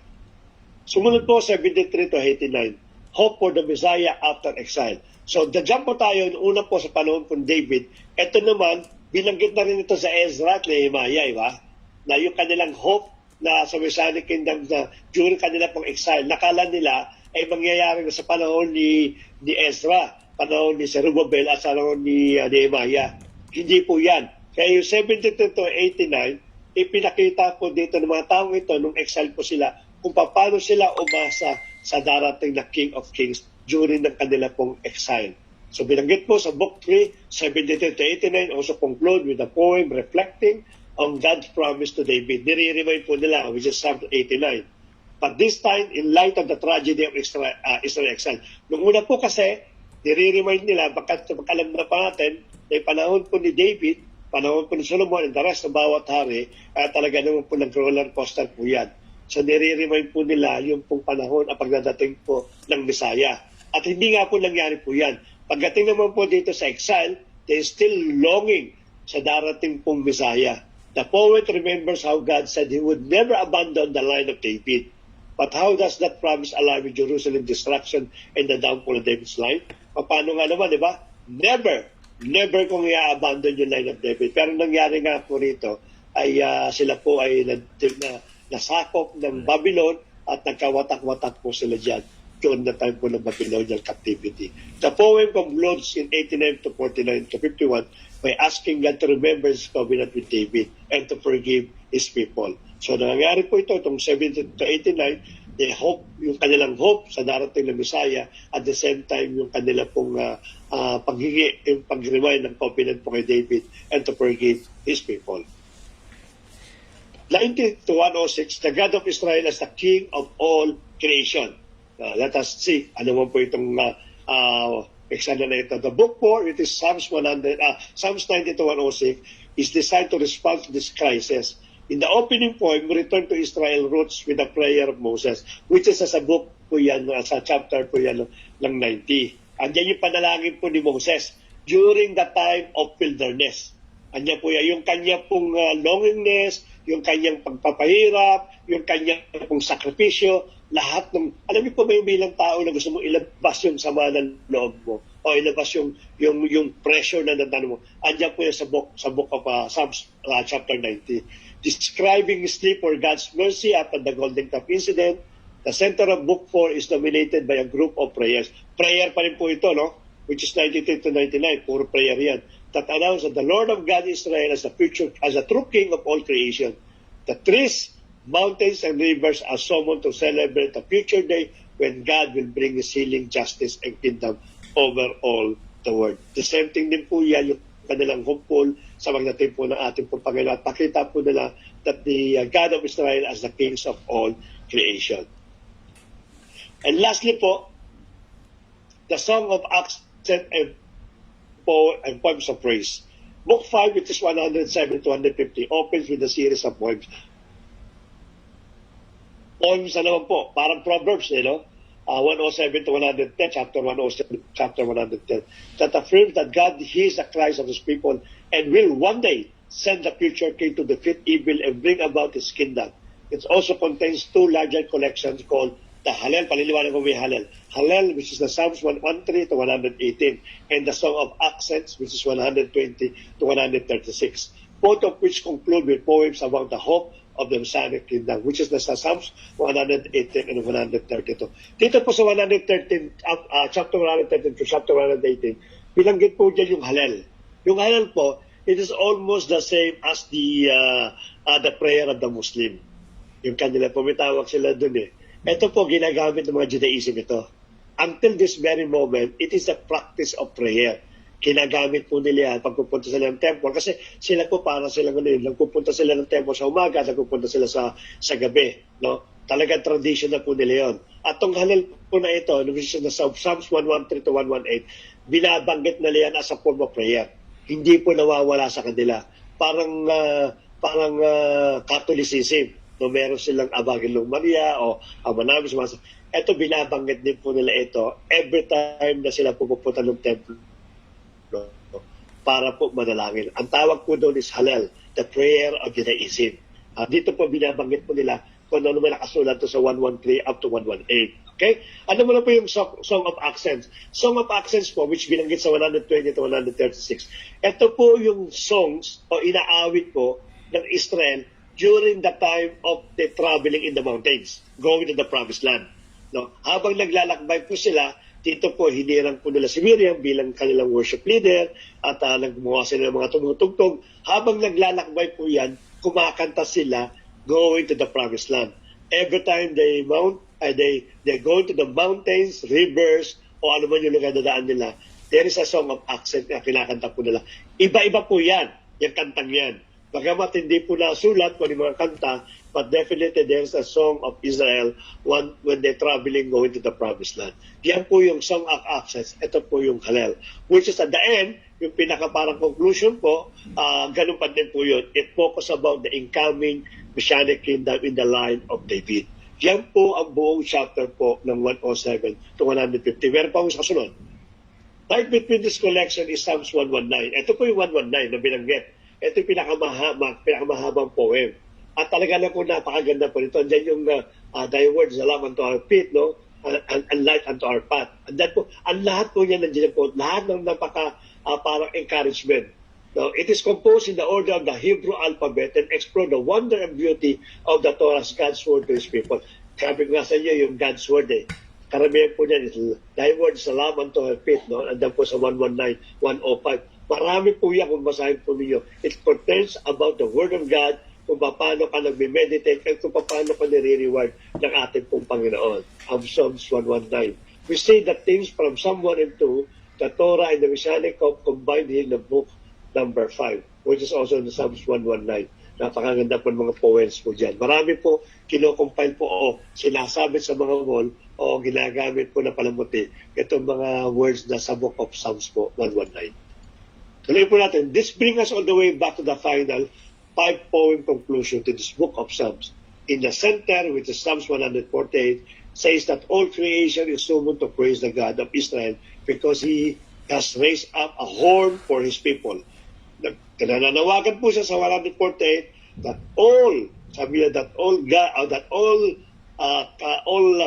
S1: Sumunod po 73 to 89, hope for the Messiah after exile. So, jump po tayo, una po sa panahon po ng David. Ito naman, binanggit na rin ito sa Ezra at Nehemiah, iba? Na yung kanilang hope na sa Messianic Kingdom na during kanila pong exile, nakala nila ay mangyayari na sa panahon ni Ezra, panahon ni Zerubbabel at sa panahon ni Nehemiah. Hindi po yan. Kaya yung 72 to 89, ipinakita po dito ng mga taong ito nung exile po sila kung paano sila umasa sa darating na King of Kings during ng kanila pong exile. So binanggit po sa Book 3, 73 to 89, also conclude with a poem reflecting on God's promise to David. Nire-remind po nila, which is Psalm 89. But this time, in light of the tragedy of Israel exile. Nung una po kasi, nire-remind nila, baka alam na pa natin, na panahon po ni David, panahon po ni Solomon, and the rest ng bawat hari, talaga naman po nag-roller coaster po yan. So nire-remind po nila yung pong panahon at pagdadating po ng Messiah. At hindi nga po nangyari po yan. Pagdating naman po dito sa exile, they still longing sa darating pong Messiah. The poet remembers how God said He would never abandon the line of David. But how does that promise align with Jerusalem destruction and the downfall of David's line? Paano nga naman, di ba? Never kung i-abandon yung line of David. Pero nangyari nga po rito ay sila po ay nasakop ng Babylon at nagkawatak-watak po sila dyan during the time po ng Babylonian captivity. The poem concludes in 89 to 49 to 51 by asking God to remember His covenant with David and to forgive His people. So nangyari po ito, itong 70 to 89, they hope, yung kanilang hope sa darating na Messiah, at the same time yung kanila pong pag-remind ng covenant po kay David and to forgive His people. 90 to 106, the God of Israel as the King of all creation. Let us see ano mo po itong eksena na ito. The book 4, it is Psalms 90 to 106, is designed to respond to this crisis. In the opening poem, return to Israel roots with the prayer of Moses, which is sa book po yan, sa chapter po yan ng 90. Andiyan yung panalangin po ni Moses during the time of wilderness. Andiyan po yan, yung kanya pong longingness, yung kanyang pagpapahirap, yung kanyang pong sakripisyo, lahat ng, alam niyo po ba yung bilang tao na gusto mo ilabas yung sama ng loob mo o ilabas yung pressure na nandan mo. Andiyan po yan sa book of Psalms chapter 90. Describing his plea for God's mercy after the Golden Calf incident, the center of book 4 is dominated by a group of prayers. Prayer pa rin po ito, no? Which is 93 to 99, puro prayer yan. That announce that the Lord of God Israel as a true King of all creation. The trees, mountains, and rivers are summoned to celebrate the future day when God will bring His healing, justice, and kingdom over all the world. The same thing din po yan, yung kanilang hopeful sa magdating po ng ating po Panginoon. At pakita po nila that the God of Israel as the kings of all creation. And lastly po, the Song of Ascent and Poems of Praise. Book 5, which is 107 to 150, opens with a series of poems. Poems na naman po, parang Proverbs, 107 to 110, chapter 107, chapter 110, that affirms that God hears the cries of His people and will one day send the future king to defeat evil and bring about His kingdom. It also contains two larger collections called the Hallel, paliliwanag ko may Hallel. Hallel, which is the Psalms 113 to 118, and the Song of Accents, which is 120 to 136, both of which conclude with poems about the hope of the Messianic kingdom, which is the Psalms 118 and 132. Dito po sa 113, chapter 113 to chapter 118, binanggit po dyan yung Hallel. Yung Hallel po, it is almost the same as the prayer of the Muslim. Yung kanila po, may tawag sila dun eh. Ito po, ginagamit ng mga Judaism ito. until this very moment, it is a practice of prayer. Kinagamit po nila yan pagpupunta sila ng temple kasi sila po para sila ngayon, nagpupunta sila ng temple sa umaga, nagpupunta sila sa gabi. No? Talagang traditional po nila yun. At tong halal po na ito, na Psalms 113 to 118, binabanggit nila yan as a form of prayer. Hindi po nawawala sa kanila. Parang Catholicism. No, meron silang Abagilong Maria o Amanami. Ito, binabanggit din po nila ito every time na sila pupunta ng temple para po manalangin. Ang tawag po doon is Hallel, the prayer of Judaism. Dito po binabanggit po nila kung ano man nakasulat to sa 113 up to 118. Okay? Ano mo na po yung Song of Ascents? Song of Ascents po, which binanggit sa 120 to 136. Ito po yung songs o inaawit po ng Israel during the time of the traveling in the mountains, going to the promised land. No? Habang naglalakbay po sila, dito po, hinirang po nila si Miriam bilang kanilang worship leader at nagmuha sila ng mga tumutugtog. Habang naglalakbay po yan, kumakanta sila going to the promised land. Every time they go to the mountains, rivers, o ano man yung lugar na daan nila, there is a song of ascent na kinakanta po nila. Iba-iba po yan, yung kantang yan. Bagamat hindi po nasulat kung yung mga kanta, but definitely there's a song of Israel when they're traveling going to the promised land. Yan po yung song of ascents. Ito po yung Hallel. Which is at the end, yung pinaka-parang conclusion po, ganun pa din po yun. It focus about the incoming Messianic kingdom in the line of David. Yan po ang buong chapter po ng 107 to 150. Meron pa akong kasunod. Right between this collection is Psalms 119. Ito po yung 119 na binanggit. Ito yung pinakamahabang poem. At talaga na po napakaganda po nito. Diyan yung thy words, a lamp unto our feet, no? And light unto our path. And that po, ang lahat po niya nandiyan po. Lahat ng parang encouragement. Now, it is composed in the order of the Hebrew alphabet and explore the wonder and beauty of the Torah as God's word to His people. Sabi ko nga sa inyo, yung God's word Karamihan po niyan is thy words, a lamp unto our feet, no? And then po sa 119, 105. Marami po yan kung basahin po ninyo. It contains about the Word of God, kung paano ka nag-meditate, at kung paano ka nire-reward ng ating pong Panginoon. Ang Psalms 119. We see that things from Psalm 1 and 2, the Torah and the Messianic combined in the book number 5, which is also in the Psalms 119. Napakaganda po ng mga poems po dyan. Marami po kinocompile po o sinasabit sa mga wall o ginagamit po na palamuti itong mga words na sa book of Psalms po 119. Tuloy po natin. This brings us all the way back to the final 5-poem conclusion to this book of Psalms. In the center, which is Psalms 148, says that all creation is summoned to praise the God of Israel because He has raised up a horn for His people. Nananawagan po siya sa 148 that all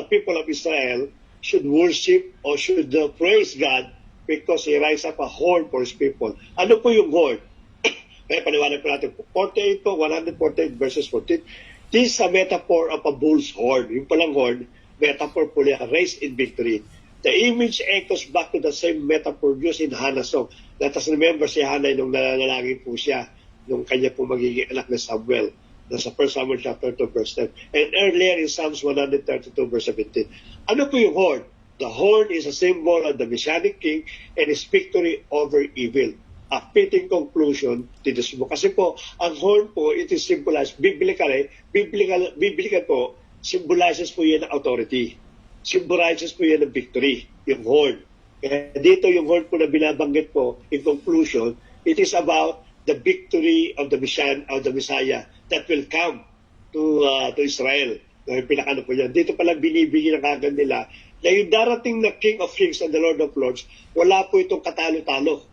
S1: people of Israel should worship or should praise God because He raised up a horn for His people. Ano po yung horn? Kaya paliwanag po natin. 48 po, 148 verses 14. This is a metaphor of a bull's horn. Yung palang horn, metaphor po niya, raised in victory. The image echoes back to the same metaphor used in Hannah's song. Let us remember si Hannah nung nananalangin po siya nung kanya po magiging anak na Samuel. Nasa 1 Samuel chapter 2 verse 10. And earlier in Psalms 132 verse 17. Ano po yung horn? The horn is a symbol of the Messianic King and His victory over evil. A fitting conclusion to this book. Kasi po, ang horn po, it is symbolized, biblical po, symbolizes po yan ng authority. Symbolizes po yan ng victory, yung horn. Kaya dito yung horn po na binabanggit po, in conclusion, it is about the victory of the Messiah that will come to Israel. Yung pinakano po yan. Dito palang binibigyan ng kagad nila na yung darating na King of Kings and the Lord of Lords, wala po itong katalo-talo.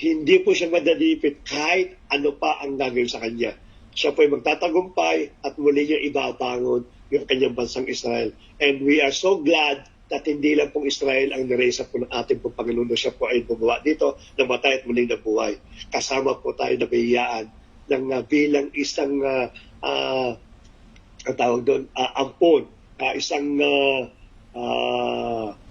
S1: Hindi po siya madadipit kahit ano pa ang gagawin sa kanya. Siya po ay magtatagumpay at muli niya ibabangon yung kanyang bansang Israel. And we are so glad that hindi lang pong Israel ang niresa po ng ating pong Panginoon. Siya po ay bumuwa dito, namatay at muling nabuhay. Kasama po tayo na bihiyaan ng bilang isang ang tawag doon, ampon, isang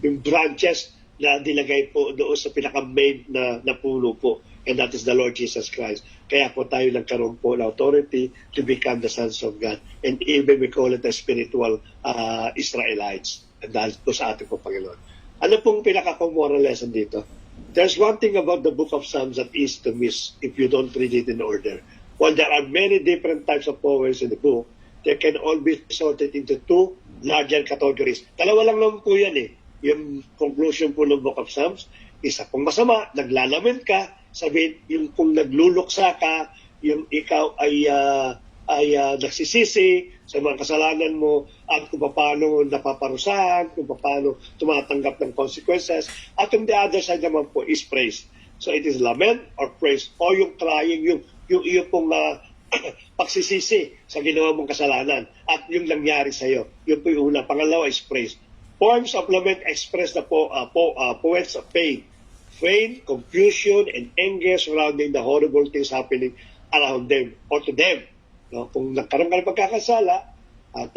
S1: yung branches na nilagay po doon sa pinaka-main na puno po. And that is the Lord Jesus Christ. Kaya po tayo nagkaroon po ng authority to become the sons of God. And even we call it the spiritual Israelites. And dahil po sa ating po Panginoon. Ano pong pinaka-moral lesson dito? There's one thing about the book of Psalms that is to miss if you don't read it in order. While there are many different types of poems in the book, they can all be sorted into two larger categories. Dalawa lang naman po yan eh. Yung conclusion po ng book of Psalms, isa pong masama, naglalamin ka, sabihin, yung kung nagluluksa ka, yung ikaw ay nagsisisi sa mga kasalanan mo at kung paano napaparusahan, kung paano tumatanggap ng consequences. At yung the other side naman po is praise. So it is lament or praise o yung crying, yung iyo pong pagsisisi sa ginawa mong kasalanan at yung nangyari sa iyo. Yun po yung una. Pangalawa is praise. Poems of lament express the poets of pain, confusion, and anger surrounding the horrible things happening around them or to them. No, kung nagkaroon ka ng pagkakasala at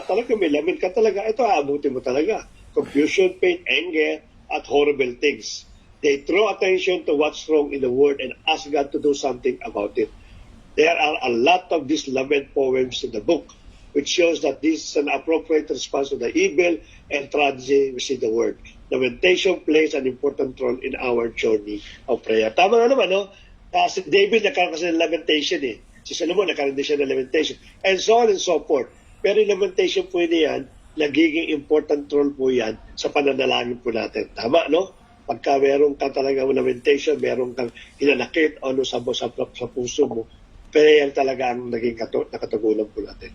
S1: talaga may lamin ka talaga, ito aabutin mo talaga. Confusion, pain, anger, at horrible things. They draw attention to what's wrong in the world and ask God to do something about it. There are a lot of these lament poems in the book, which shows that this is an appropriate response to the evil and tragedy we see in the world. Lamentation plays an important role in our journey of prayer. Tama na naman, no? Si David nagkaroon kasi ng lamentation eh. Si Solomon nagkaroon din siya ng lamentation. And so on and so forth. Pero yung lamentation po yan, nagiging important role po yan sa pananalangin po natin. Tama, no? Pagka meron ka talaga lamentation, meron kang hinanakit o sa puso mo, prayer talaga ang naging nakatugunan po natin.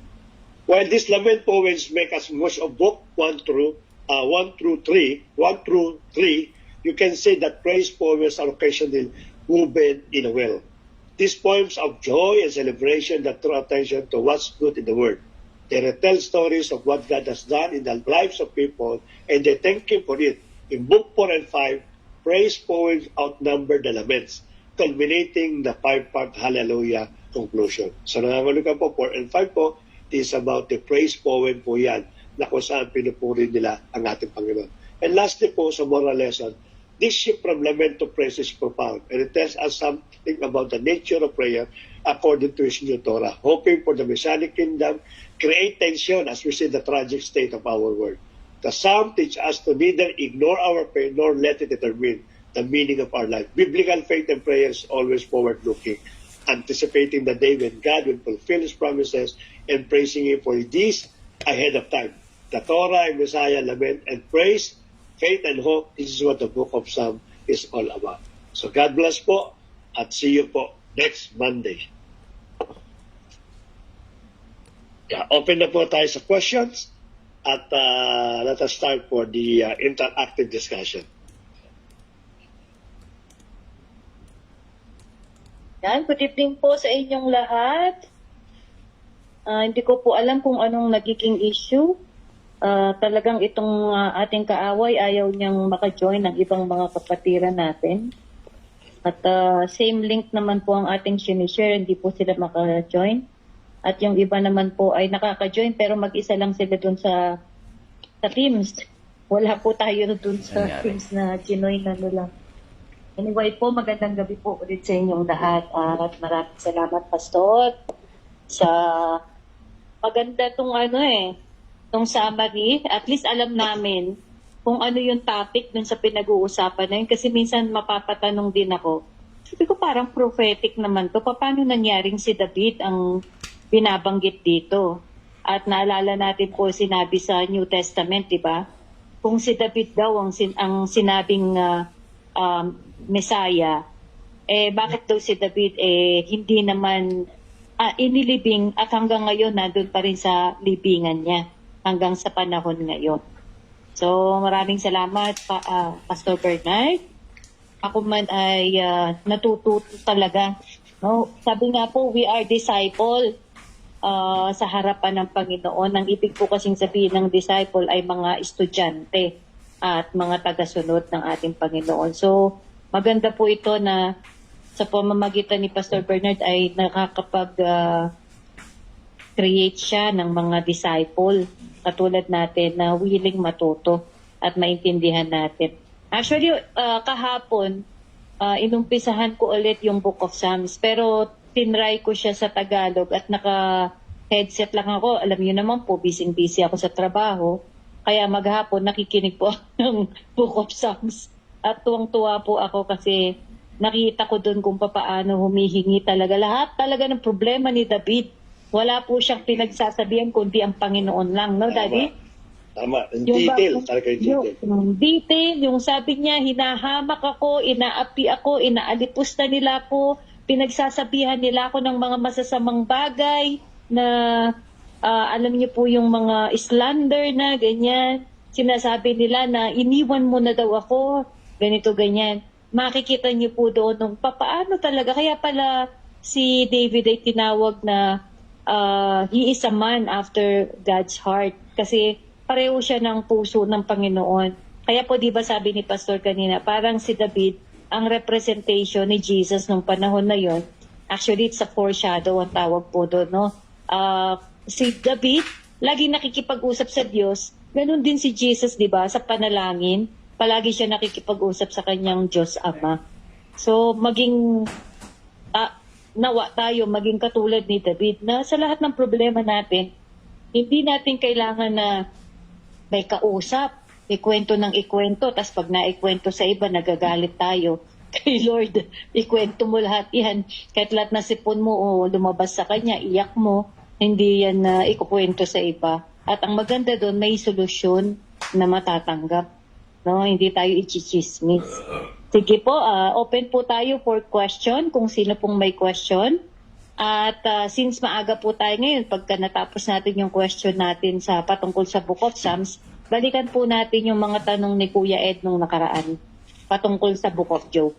S1: While these lament poems make us most of book 1 through 3, you can say that praise poems are occasionally woven in a well. These poems of joy and celebration that draw attention to what's good in the world. They retell stories of what God has done in the lives of people, and they thank Him for it. In Book 4 and 5, praise poems outnumber the laments, culminating the 5-part Hallelujah conclusion. So nangangalukan po, 4 and 5 po, is about the praise poem po yan, na kung saan pinupuri nila ang ating Panginoon. And lastly po, sa moral lesson, this shift from lament to praise is profound, and it tells us something about the nature of prayer according to His new Torah. Hoping for the Messianic kingdom, create tension as we see the tragic state of our world. The Psalm teaches us to neither ignore our pain nor let it determine the meaning of our life. Biblical faith and prayer is always forward-looking, anticipating the day when God will fulfill His promises and praising Him for this ahead of time. The Torah and Messiah lament and praise, faith and hope. This is what the book of Psalm is all about. So God bless po at see you po next Monday. Open na po tayo sa questions at let us start for the interactive discussion.
S2: Good evening po sa inyong lahat. Hindi ko po alam kung anong nagiging issue. Talagang itong ating kaaway ayaw niyang maka-join ng ibang mga kapatiran natin. At same link naman po ang ating sinishare, hindi po sila maka-join. At yung iba naman po ay nakaka-join pero mag-isa lang sila dun sa Teams. Wala po tayo dun sa Teams na ginoin na nila. Anyway po, magandang gabi po ulit sa inyong lahat. At maraming salamat, Pastor, sa maganda tong summary. At least alam namin kung ano yung topic dun sa pinag-uusapan na yun. Kasi minsan mapapatanong din ako. Sabi ko parang prophetic naman to. Paano nangyaring si David ang binabanggit dito? At naalala natin po sinabi sa New Testament, di ba? Kung si David daw ang sinabing Messiah, bakit daw si David hindi naman inilibing at hanggang ngayon nandun pa rin sa libingan niya hanggang sa panahon ngayon. So maraming salamat Pastor Bernard. Ako man ay natututo talaga. No? Sabi nga po, we are disciple sa harapan ng Panginoon. Ang ibig po kasing sabihin ng disciple ay mga estudyante at mga tagasunod ng ating Panginoon. So maganda po ito na sa pamamagitan ni Pastor Bernard ay nakakapag-create siya ng mga disciple katulad natin na willing matuto at maintindihan natin. Actually, kahapon, inumpisahan ko ulit yung Book of Psalms pero tinry ko siya sa Tagalog at naka-headset lang ako. Alam niyo naman po, busy ako sa trabaho. Kaya maghapon nakikinig po ako ng Book of Psalms. At tuwang-tuwa po ako kasi nakita ko doon kung paano humihingi talaga. Lahat talaga ng problema ni David. Wala po siyang pinagsasabihan kundi ang Panginoon lang. No, Daddy?
S1: Tama. In detail. Talaga yung detail.
S2: Yung detail, yung sabi niya, hinahamak ako, inaapi ako, inaalipusta nila ako, pinagsasabihan nila ako ng mga masasamang bagay na alam niyo po yung mga slander na ganyan. Sinasabi nila na iniwan mo na daw ako, ganito, ganyan. Makikita niyo po doon nung papaano talaga. Kaya pala si David ay tinawag na he is a man after God's heart. Kasi pareho siya ng puso ng Panginoon. Kaya po di ba sabi ni Pastor kanina, parang si David ang representation ni Jesus nung panahon na yon. Actually, it's a foreshadow ang tawag po doon, no? Si David, lagi nakikipag-usap sa Diyos. Ganon din si Jesus, di ba? Sa panalangin, palagi siya nakikipag-usap sa kanyang Diyos Ama. So, maging nawa tayo, maging katulad ni David, na sa lahat ng problema natin, hindi natin kailangan na may kausap, ikwento ng ikwento, tas pag naikwento sa iba, nagagalit tayo. Kay Lord, ikwento mo lahat yan. Kahit lahat na sipon mo o lumabas sa kanya, iyak mo, hindi yan na ikukwento sa iba. At ang maganda doon, may solusyon na matatanggap. No, hindi tayo i-chismis. Sige po, open po tayo for question kung sino pong may question. At since maaga po tayo ngayon, pagka natapos natin yung question natin sa patungkol sa Book of Psalms, balikan po natin yung mga tanong ni Kuya Ed nung nakaraan patungkol sa Book of Job.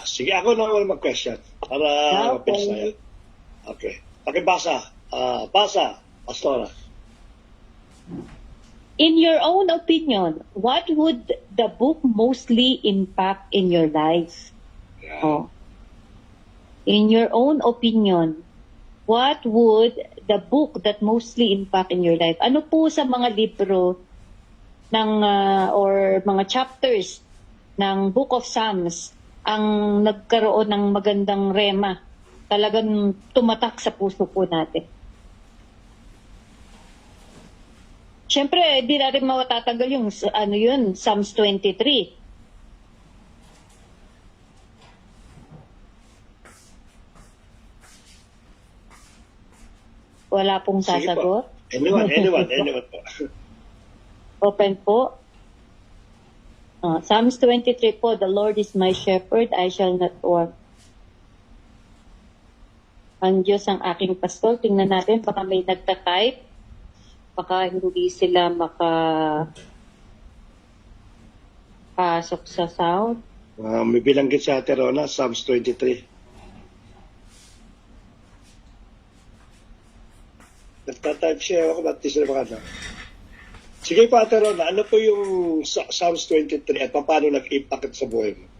S1: Sige, ako na mag-question para mabilis na yan. Okay. Pakibasa. Basa, Pastora.
S2: In your own opinion, what would the book mostly impact in your life?
S1: Yeah.
S2: Oh. In your own opinion, what would the book that mostly impact in your life? Ano po sa mga libro ng or mga chapters ng Book of Psalms ang nagkaroon ng magandang rema? Talagang tumatak sa puso po natin. Siyempre, di natin mawatatagal yung Psalms 23. Wala pong
S1: Sige
S2: sasagot.
S1: po. Anyone po.
S2: Open po. Psalms 23 po, the Lord is my shepherd, I shall not want. Ang Diyos ang aking pastor. Tingnan natin, baka may nagtatype. Baka hindi sila makapasok sa sound.
S1: May bilanggit si Ate Rona, Psalms 23. Nagtatype siya ako, ba't di sila makata? Sige po, Ate Rona, ano po yung Psalms 23 at paano nag-impact sa buhay mo?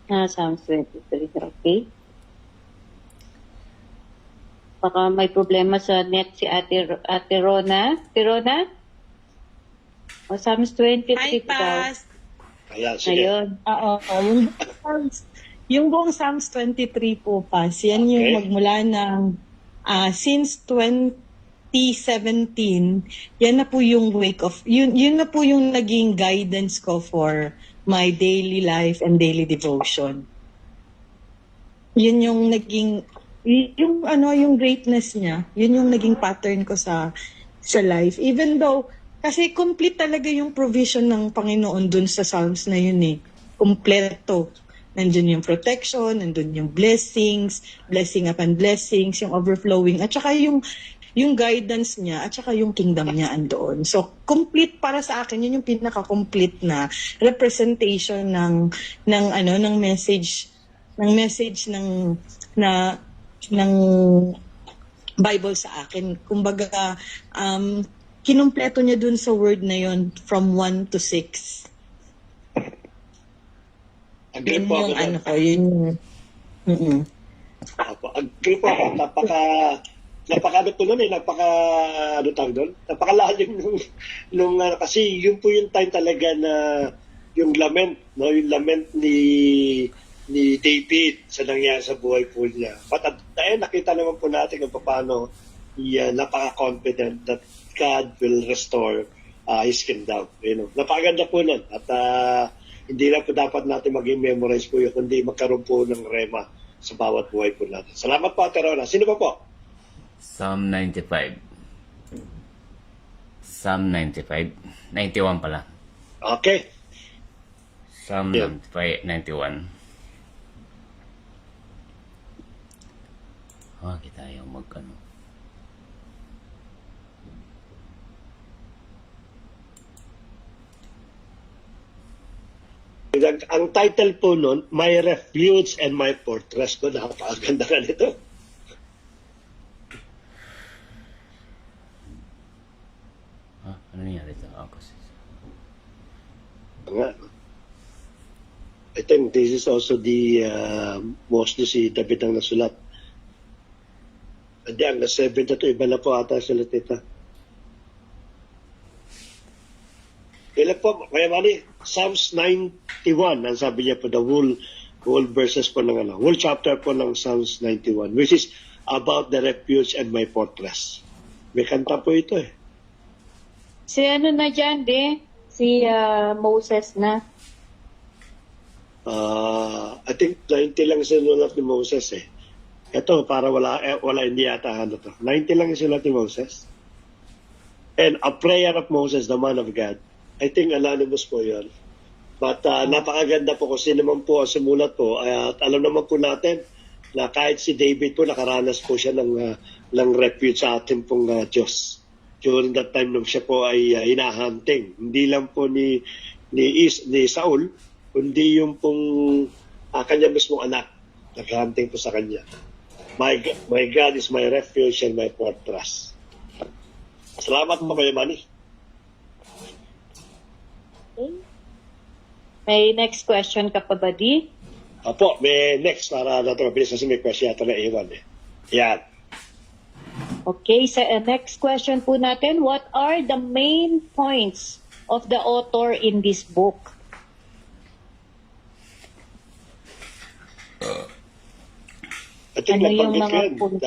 S2: Psalms 23, okay. Baka may problema sa net si Ate Rona. Ate Rona? Psalms 23
S3: Hi,
S2: daw.
S3: Pas.
S1: Ayan, sige.
S2: Ayun.
S3: Oo, yung buong Psalms 23 po, Pas. Yan yung
S1: Okay.
S3: magmula ng since 2017, yan na po yung yun na po yung naging guidance ko for my daily life and daily devotion. Yun yung naging yung greatness niya, yun yung naging pattern ko sa life. Even though kasi complete talaga yung provision ng Panginoon dun sa Psalms na yun eh. Kompleto. Nandun yung protection, nandun yung blessings, blessing upon blessings, yung overflowing, at saka yung guidance niya, at saka yung kingdom niya andoon. So, complete para sa akin, yun yung pinaka-complete na representation ng message ng Bible sa akin. Kumbaga, kinumpleto niya dun sa word na yun from 1 to 6.
S1: Agree
S3: Yun
S1: po
S3: yung
S1: ako.
S3: yun yung...
S1: Agree po ako. Napakalalim kasi yun po yung time talaga na yung lament, no? Yung lament ni David sa nangyari sa buhay po niya. But at the end, nakita naman po natin kung paano napaka-confident that God will restore His kingdom. Napakaganda po nun. At hindi lang po dapat natin maging memorize po yun, kundi magkaroon po ng rema sa bawat buhay po natin. Salamat po, Ate Rona. Sino pa po?
S4: Psalm 95. Psalm 95. 91 pala.
S1: Okay.
S4: Psalm
S1: Yeah.
S4: 95, 91. Kita yung magkano.
S1: Ang title po nun, My Refuge and My Fortress. Napakaganda na nito.
S4: Ano nangyari ito? Kasi
S1: Nga. I think this is also the mostly si David ang nasulat. Hindi, ang 7 na ito, iba na po ata sulat ito. Kailan po, kaya mali, Psalms 91, ang sabi niya po, the whole verses po ng whole chapter po ng Psalms 91, which is about the refuge and my fortress. May kanta po ito eh.
S2: Si ano na dyan, si Moses na.
S1: I think 90 lang sinulat ni Moses eh. Ito, para wala hindi yata to. 90 lang sinulat ni Moses. And a prayer of Moses, the man of God. I think anonymous po yun. But napakaganda po kung sino man po ang sumulat po. At alam naman po natin na kahit si David po, nakaranas po siya ng refuge sa ating pong Diyos. During that time nung siya po ay hinahunting. Hindi lang po ni Saul, kundi yung pong kanya mismong anak. Naghunting po sa kanya. My God is my refuge and my fortress. Salamat po kayo, Manny.
S2: Okay. May next question ka pa ba, Di?
S1: Apo, may next para natin mabilis kasi may question yata na iwan eh. Yan.
S2: Okay, sa next question po natin, what are the main points of the author in this book?
S1: I think
S2: Ano yung
S1: nabanggit ko
S2: mga
S1: yan.
S2: points?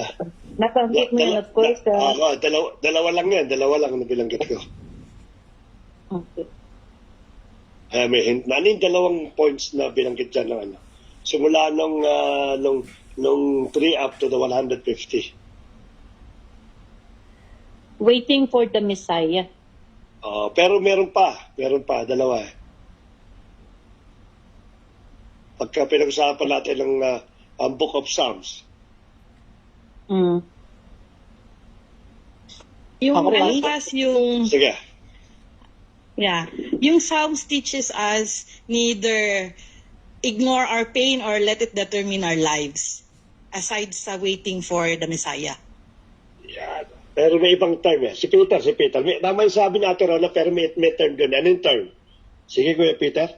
S2: Nabanggit mo yan, of course.
S1: Dalawa lang yan. Dalawa lang na bilanggit ko.
S2: Okay.
S1: May hint. Ano yung dalawang points na bilanggit dyan ng ano? Simula nung 3 up to the 150.
S2: Waiting for the Messiah.
S1: Pero meron pa, dalawa eh. Pagka pinag-usapan natin ng ang Book of Psalms.
S2: Mm.
S3: Yung
S5: Ako pa.
S3: bukas yung
S1: Sige.
S3: yung Psalms teaches us neither ignore our pain or let it determine our lives aside sa waiting for the Messiah.
S1: Yan. Pero may ibang term eh. Si Peter. Tama yung sabi natin, Rona, pero may term doon. Anong term? Sige, Kuya Peter.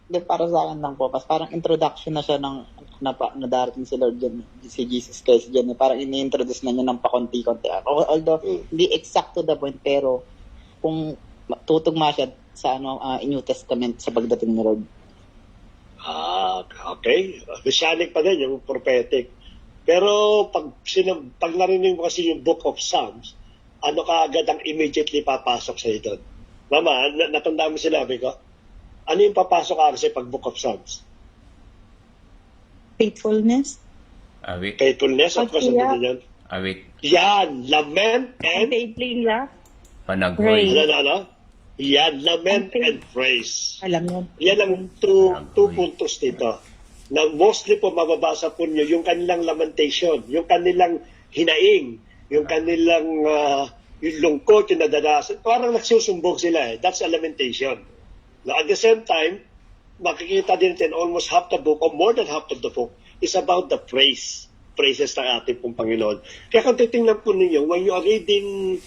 S5: Hindi, para sa akin lang po. Parang introduction na siya ng na darating si Lord dyan, si Jesus Christ dyan. Parang ini-introduce na niya ng pakonti-konti. Although, hindi exact to the point, pero kung tutugma siya sa New Testament sa pagdating ni Lord.
S1: Okay. Messianic pa din, yung prophetic. Pero pag narinig mo kasi yung Book of Psalms, ano kaagad ang immediately papasok sa iyo doon? Mama, natanda mo sinabi ko? Ano yung papasok kasi pag Book of Psalms?
S3: Faithfulness.
S4: Awit.
S1: Faithfulness, of course,
S2: Yeah.
S1: ano yan?
S4: Awit.
S1: Yan, lament and
S2: Faithfulness.
S4: Panaghoy.
S1: ano? Yan, lament and praise.
S3: Alam mo.
S1: Yan ang two puntos dito. Na mostly po mababasa po nyo yung kanilang lamentation, yung kanilang hinaing, yung kanilang yung lungkot, yung nadanasan. Parang nagsusumbong sila eh. That's a lamentation. Now, at the same time, makikita din natin almost half the book or more than half of the book is about the praises ng ating pong Panginoon. Kaya kung titingnan po ninyo, when you are reading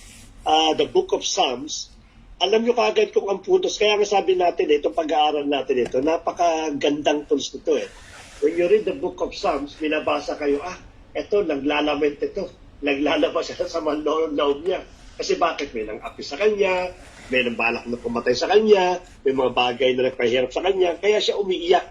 S1: the book of Psalms, alam nyo kagad kung ang puntos. Kaya nga sabi natin, itong pag-aaral natin ito, napakagandang tools nito eh. When you read the book of Psalms, binabasa kayo, eto, naglalament ito. Naglalabas siya sa loob niya. Kasi bakit? May nang-api sa kanya, may nang balak na pumatay sa kanya, may mga bagay na nagpahirap sa kanya, kaya siya umiiyak.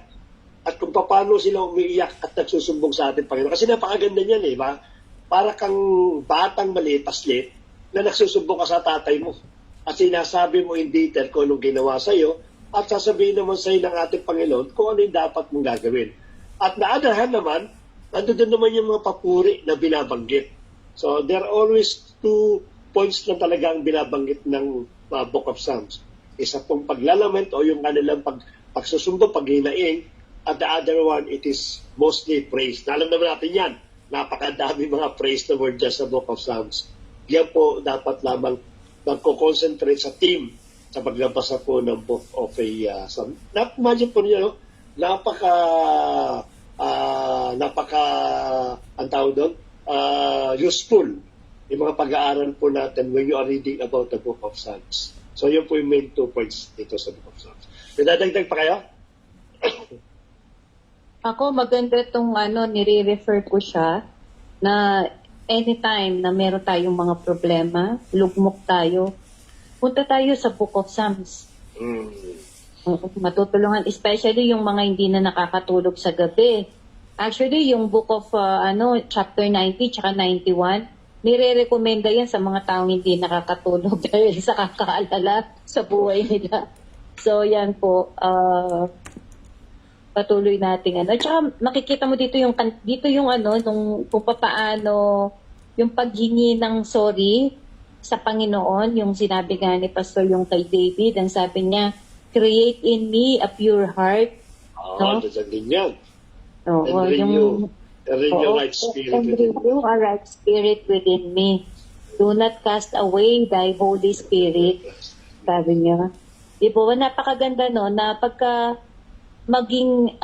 S1: At kung paano sila umiiyak at nagsusumbong sa ating Panginoon. Kasi napakaganda niyan eh, ba? para kang batang maliit, paslit, na nagsusumbong ka sa tatay mo. At sinasabi mo in detail kung anong ginawa sa'yo, at sasabihin naman sa'yo ng ating Panginoon kung ano yung dapat mong gagawin. At na other hand naman, nandun naman yung mga papuri na binabanggit. So, there are always 2 points na talaga ang binabanggit ng Book of Psalms. Isa pong paglalament o yung kanilang pagsusumbo, paghinaing, at the other one, it is mostly praise. Na alam naman natin yan, napakadami mga praise na word dyan sa Book of Psalms. Yan po dapat lamang magko-concentrate sa team sa paglabasa po ng Book of a Psalm. Imagine po niyo, no? Ang tawag doon, useful yung mga pag-aaral po natin when you are reading about the Book of Psalms. So, yun po yung main 2 points dito sa Book of Psalms. May dadagdag pa kayo?
S2: Ako, maganda itong nire-refer ko siya na anytime na meron tayong mga problema, lugmok tayo, punta tayo sa Book of Psalms. Matutulungan, especially yung mga hindi na nakakatulog sa gabi. Actually, yung Book of chapter 90 tsaka 91, nire-recommenda yan sa mga taong hindi nakakatulog dahil sa kakaalala sa buhay nila. So, yan po. Patuloy nating Tsaka makikita mo dito yung kung papaano yung paghingi ng sorry sa Panginoon, yung sinabi nga ni Pastor yung kay David, ang sabi niya, create in me a pure heart.
S1: Oo, din yan.
S2: Oo,
S1: renew right spirit
S2: and
S1: within
S2: renew a right spirit within me. Do not cast away thy Holy Spirit. Sabi niya. Di ba, napakaganda na pagka maging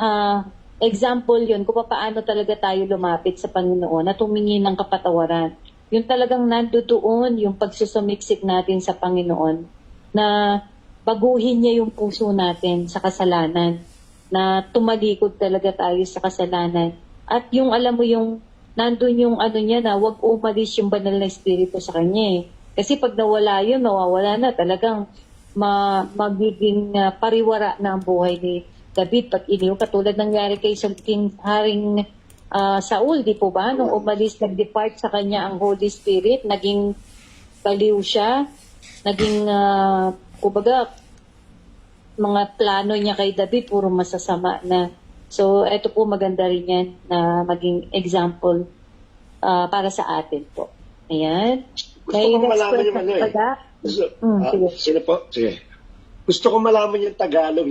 S2: example yun kung paano talaga tayo lumapit sa Panginoon at humingi ng kapatawaran. Yung talagang nandoon yung pagsusumiksik natin sa Panginoon na baguhin niya yung puso natin sa kasalanan, na tumalikod talaga tayo sa kasalanan. At yung alam mo yung nandun yung niya na wag umalis yung banal na espiritu sa kanya eh. Kasi pag nawala yun, mawawala na talagang magiging pariwara na ang buhay ni David pag iniw. Katulad nangyari kay Haring Saul, di po ba? Nung umalis, nag-depart sa kanya ang Holy Spirit, naging baliw siya, naging, kumbaga, mga plano niya kay David, puro masasama na. So, eto po maganda rin yan na maging example para sa atin po. Ayan.
S1: Gusto ko malaman yung
S2: sige.
S1: Sino po? Sige. Gusto ko malaman yung Tagalog.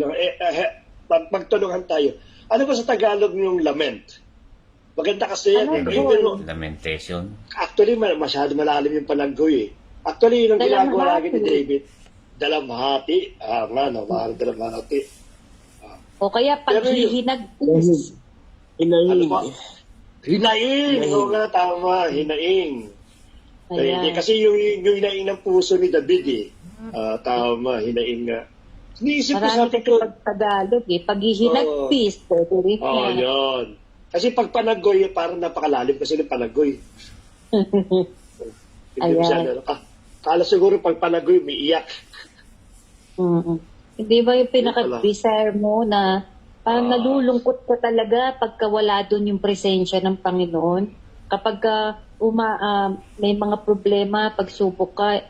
S1: Magtulungan tayo. Ano ba sa Tagalog yung lament? Maganda kasi yan.
S4: Lamentation.
S1: Actually, masyado malalim yung panaggoy eh. Actually, yun ang ginagawa lagi ni David. Dalamhati. Dalamhati.
S2: O kaya paghihinagpis.
S5: Hinaing.
S1: Hinaing. Oo nga, tama. Hinaing.
S2: Ayan.
S1: Kasi yung hinaing ng puso ni David eh. Tama, hinaing nga. Iniisip ko sa
S2: Marami kasi pag-Tagalog eh. Paghihinagpis. Pwede rin yan.
S1: Yun. Kasi pag panaggoy, parang napakalalim kasi ng panaggoy.
S2: Ayan.
S1: Kala siguro pag panaggoy, may iyak.
S2: Hindi ba yung pinaka-desire mo na parang nalulungkot ka talaga pagka wala doon yung presensya ng Panginoon? Kapag may mga problema, pagsubok ka,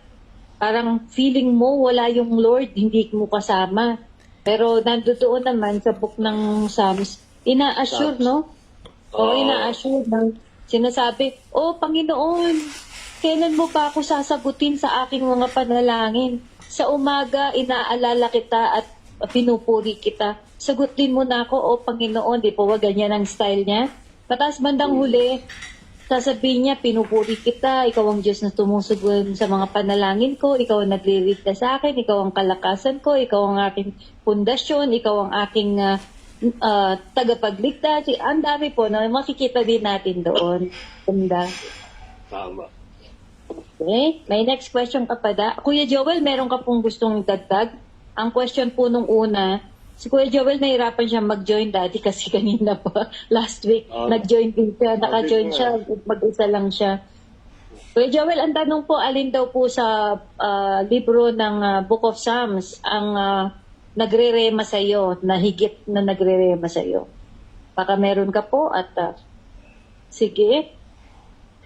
S2: parang feeling mo wala yung Lord, hindi mo kasama. Pero nandoon naman sa book ng Psalms, ina-assure, no? Ina-assure ng sinasabi, Panginoon, kailan mo pa ako sasagutin sa aking mga panalangin? Sa umaga, inaalala kita at pinupuri kita. Sagutin mo na ako, Panginoon. Di po ba ganyan ang style niya? Patas bandang huli, sasabihin niya, pinupuri kita. Ikaw ang Diyos na tumusugon sa mga panalangin ko. Ikaw ang nagliligtas sa akin. Ikaw ang kalakasan ko. Ikaw ang aking pundasyon. Ikaw ang aking tagapagligtas. Ang dami po na makikita din natin doon. Ganda.
S1: Tama.
S2: Okay. May next question ka pa da. Kuya Joel, meron ka pong gustong dagdag? Ang question po nung una, si Kuya Joel nahirapan siya mag-join dati kasi kanina pa, last week, nag-join din siya, naka-join siya, mag-isa lang siya. Kuya Joel, ang tanong po, alin daw po sa libro ng Book of Psalms ang nagre-rema sa iyo, na higit na nagre-rema sa iyo? Baka meron ka po at sige.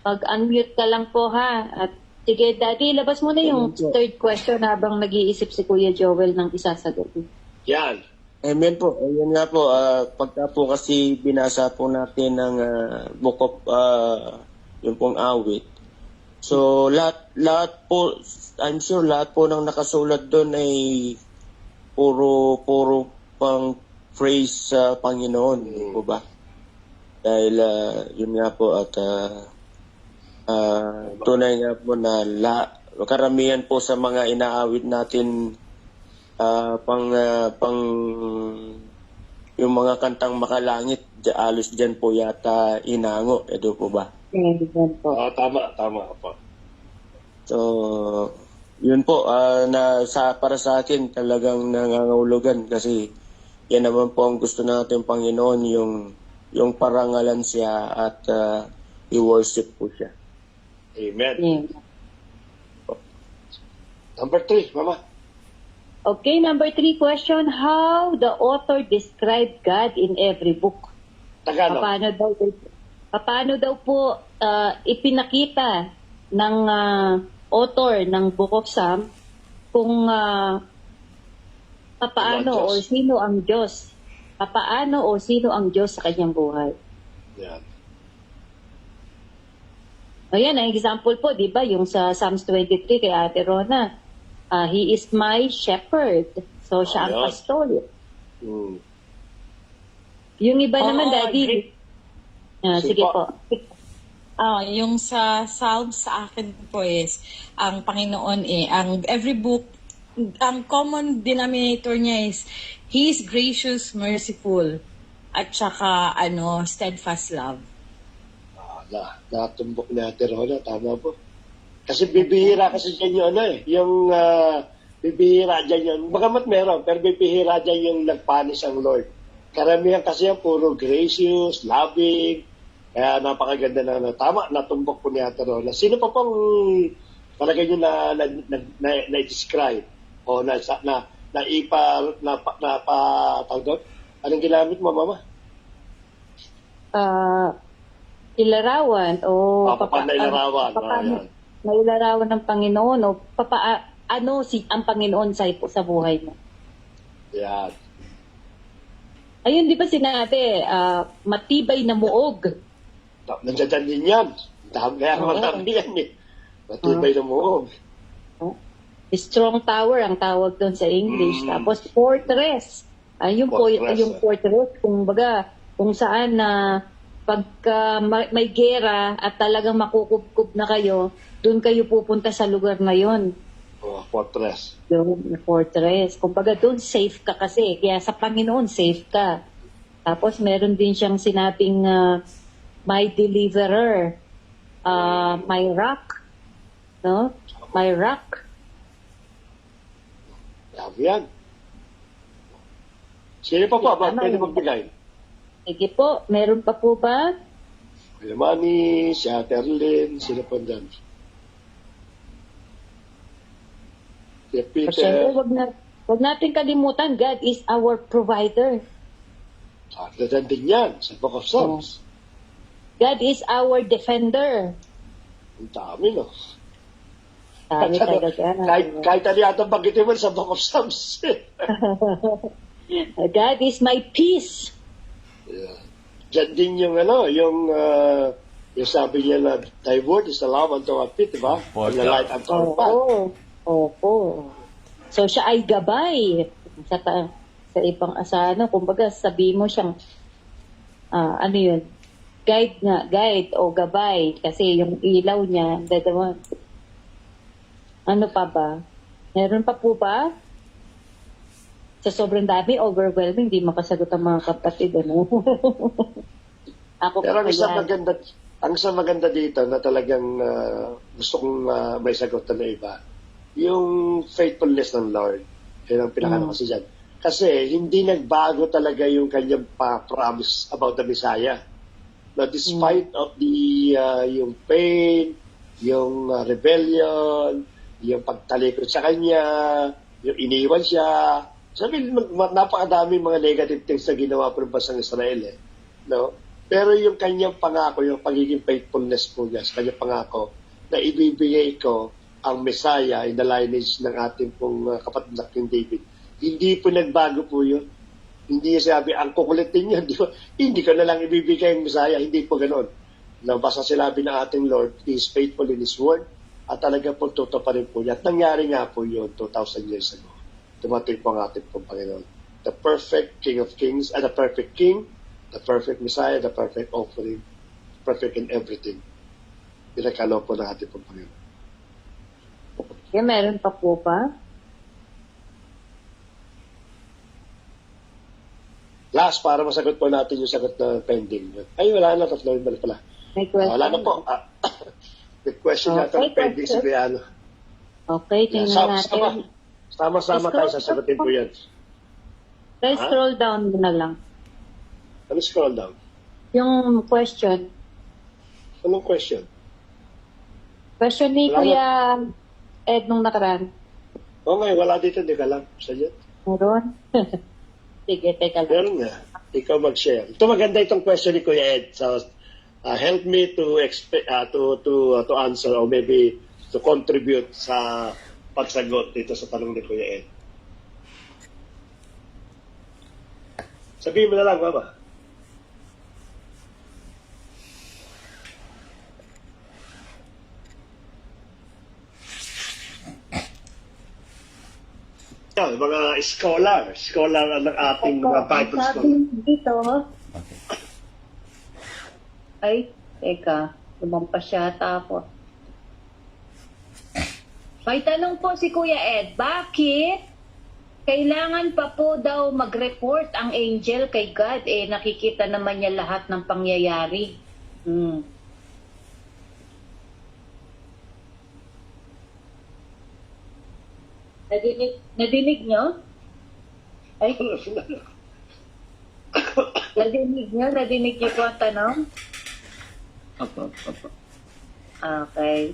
S2: Mag-unmute ka lang po ha. At sige, Daddy, labas mo na yung third question habang nag-iisip si Kuya Joel ng isasagot.
S1: Yan.
S6: Amen po. Ayun nga po, pagka po kasi binasa po natin ng book of, yung pong awit. So, lahat po, I'm sure lahat po ng nakasulat doon ay puro pang praise sa Panginoon. Hindi po ba? Dahil, yun nga po, at tunay nga po na karamihan po sa mga inaawit natin pang yung mga kantang makalangit, alos dyan po yata inango. Edo po ba?
S2: Amen po.
S1: Tama po.
S6: So, yun po, para sa akin talagang nangangahulugan kasi yan naman po ang gusto natin Panginoon, yung parangalan siya at i-worship po siya.
S1: Amen.
S2: Amen.
S1: Number 3, Mama.
S2: Okay, number 3 question. How the author described God in every book?
S1: Tagalog.
S2: Paano daw po ipinakita ng author ng Book of Psalm kung papaano
S1: Ano ang
S2: o
S1: Diyos?
S2: sino ang Diyos? Papaano o sino ang Diyos sa kanyang buhay?
S1: Yan.
S2: Ayan, ang example po, di ba, yung sa Psalms 23 kay Ate Rona, He is my shepherd. So, siya ang
S1: Ayun.
S2: pastor.
S1: Hmm.
S2: Yung iba
S3: Oo,
S2: naman, Daddy.
S3: agree.
S2: Sige
S1: Sige
S2: po.
S3: Yung sa Psalms sa akin po is, ang Panginoon ang every book, ang common denominator niya is, He is gracious, merciful, at saka, steadfast love.
S1: Natumbok ni Ate Rona, tama po. Kasi bibihira kasi dyan yung bibihira dyan yun. Bagamat meron, pero bibihira dyan yung nagpanis ang Lord. Karamihan kasi yan, puro gracious, loving, kaya napakaganda na tama, natumbok po ni Ate Rona. Sino pa pong palagay nyo na-describe o tawag doon? Anong ginamit mo, Mama?
S2: Ilarawan o
S1: Papanilarawan.
S2: paano nailarawan ng Panginoon o ang Panginoon sa buhay mo.
S1: Yan.
S2: Ayun, di ba sinabi, matibay na muog.
S1: Nandiyan din yan. Kaya marami yan eh. Matibay na muog.
S2: Strong tower ang tawag doon sa English. Tapos fortress. Ayun po,
S1: Fortress,
S2: yung fortress, kung saan na pagka may gera at talagang makukubkub na kayo, doon kayo pupunta sa lugar na yon.
S1: Fortress.
S2: Yung fortress. Kumbaga doon safe ka kasi. Kaya sa Panginoon safe ka. Tapos meron din siyang sinabing my deliverer, my rock. No? My rock.
S1: Yan. Sino pa po? Bakit
S2: Tama
S1: pwede
S2: yun.
S1: magbigay?
S2: Sige po, meron pa po ba?
S1: Ilmani, si Aterlin, sino pa dyan? Si
S2: Siyempre,
S1: Peter.
S2: wag natin kalimutan, God is our provider.
S1: Nandiyan din yan sa Book of Psalms.
S2: God is our defender.
S1: Ang dami, no?
S2: Sabi talaga.
S1: Kahit ano yata bagitin mo sa Book of Psalms.
S2: God is my peace.
S1: Yeah. Diyan din yung yung sabi niya na thy word is a lamp unto our feet, diba? And a light unto our path.
S2: Opo. So siya ay gabay sa ibang kumbaga sabi mo siyang yun? Guide o gabay kasi yung ilaw niya, dadawa. Ano pa ba? Meron pa po ba? Sa sobrang dami, overwhelming, di makasagot ang mga kapatid, Ako
S1: Pero
S2: pa
S1: ang isa maganda dito na talagang gusto kong may sagot na iba, yung faithfulness ng Lord. Yun ang pinakano kasi dyan. Kasi hindi nagbago talaga yung kanyang promise about the Messiah. Now, despite of yung pain, yung rebellion, yung pagtalikod sa kanya, yung iniwan siya, sabi, napakadaming mga negative things na ginawa po ng bansang Israel. No? Pero yung kanyang pangako, yung pagiging faithfulness po niya sa kanyang pangako, na ibibigay ko ang Messiah in the lineage ng ating pong kapatid na King David. Hindi po nagbago po yun. Hindi niya sabi, ang kukulitin niya, hindi ko na lang ibibigay ang Messiah. Hindi po ganoon. Basta sinabi ng ating Lord, He is faithful in His word, at talaga po totoo pa rin po niya. At nangyari nga po yun 2,000 years ago. Dumating po ang ating pong Panginoon. The perfect King of Kings, and the perfect King, the perfect Messiah, the perfect offering, perfect in everything. Pinakalo po ng ating pong Panginoon.
S2: Yeah, meron pa po ba?
S1: Last, para masagot po natin yung sagot na pending. Ay, wala na. Tatlo yung balik pala.
S2: May question?
S1: Wala na po. May question yata
S2: Okay,
S1: na pending si Biano.
S2: Okay, tingnan natin.
S1: Sama-sama tayo, sasagutin po yan.
S2: Let's scroll down na lang.
S1: Ano scroll down?
S2: Yung question.
S1: Anong question?
S2: Question ni
S1: Wala
S2: Kuya Ed nung nakaraan.
S1: Okay, wala dito. Hindi ka lang. Sa'yo.
S2: Meron? Sige, teka lang.
S1: Meron nga. Ikaw mag-share. Ito maganda itong question ni Kuya Ed. So, help me to answer or maybe to contribute sa pagsagot dito sa tanong ni Kuya Ed. Sabihin mo na lang, Mama. Yan, mga scholar ng ating mga Bible
S2: Sabi
S1: scholar.
S2: dito,
S4: Okay.
S2: ay, teka, lumampas yata ako. May tanong po si Kuya Ed, bakit kailangan pa po daw mag-report ang angel kay God? Nakikita naman niya lahat ng pangyayari. Nadinig nyo? Ay, nadinig nyo po ang tanong?
S4: Opo.
S2: Okay.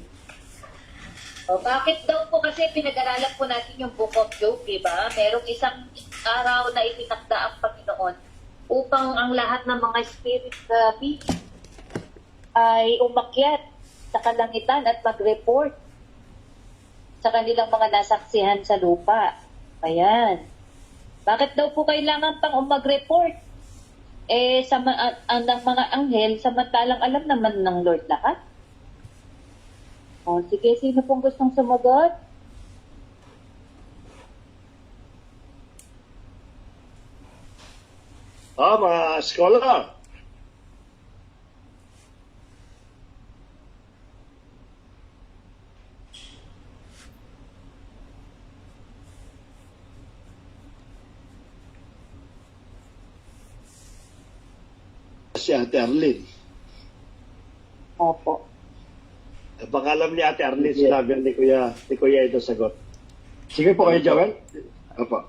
S2: O, bakit daw po kasi pinag-aralan po natin yung Book of Job, di ba? Merong isang araw na itinakda ang Panginoon upang ang lahat ng mga spirit beings ay umakyat sa kalangitan at mag-report sa kanilang mga nasaksihan sa lupa. Ayan. Bakit daw po kailangan pang mag-report? Ang mga anghel, samantalang alam naman ng Lord lahat. O, sige, sino pong gustong sumagot?
S1: Mga scholar. Si Ate Arlene.
S2: Opo.
S1: Baka alam ni Ate Arlene, sinabi ni Kuya ito sagot. Sige po kayo, Joel. Opo.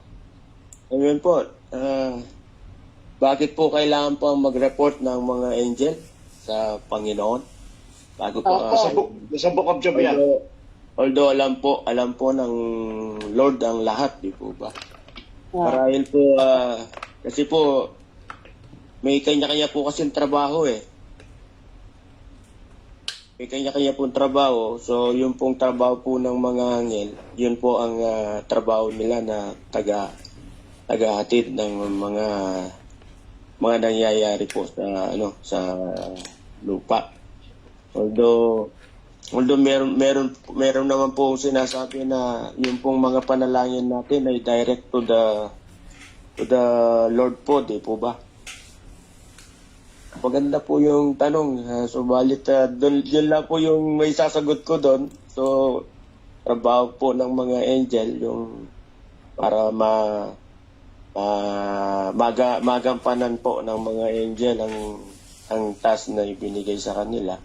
S6: Ayun po, bakit po kailangan po mag-report ng mga angel sa Panginoon? Bago po,
S1: Sa book of Job yan.
S6: although alam po ng Lord ang lahat, di po ba? Marahil po, kasi po, may kanya-kanya po kasing trabaho eh. May kanya-kanya pong trabaho. So, yung pong trabaho po ng mga angel, yun po ang trabaho nila na tagahatid ng mga nangyayari po sa lupa. Although meron naman po sinasabi na yung pong mga panalangin natin ay direct to the Lord po, di po ba? Maganda po yung tanong. Subalit, yun lang po yung may sasagot ko doon. So, trabaho po ng mga angel yung para magampanan po ng mga angel ang task na ibinigay sa kanila.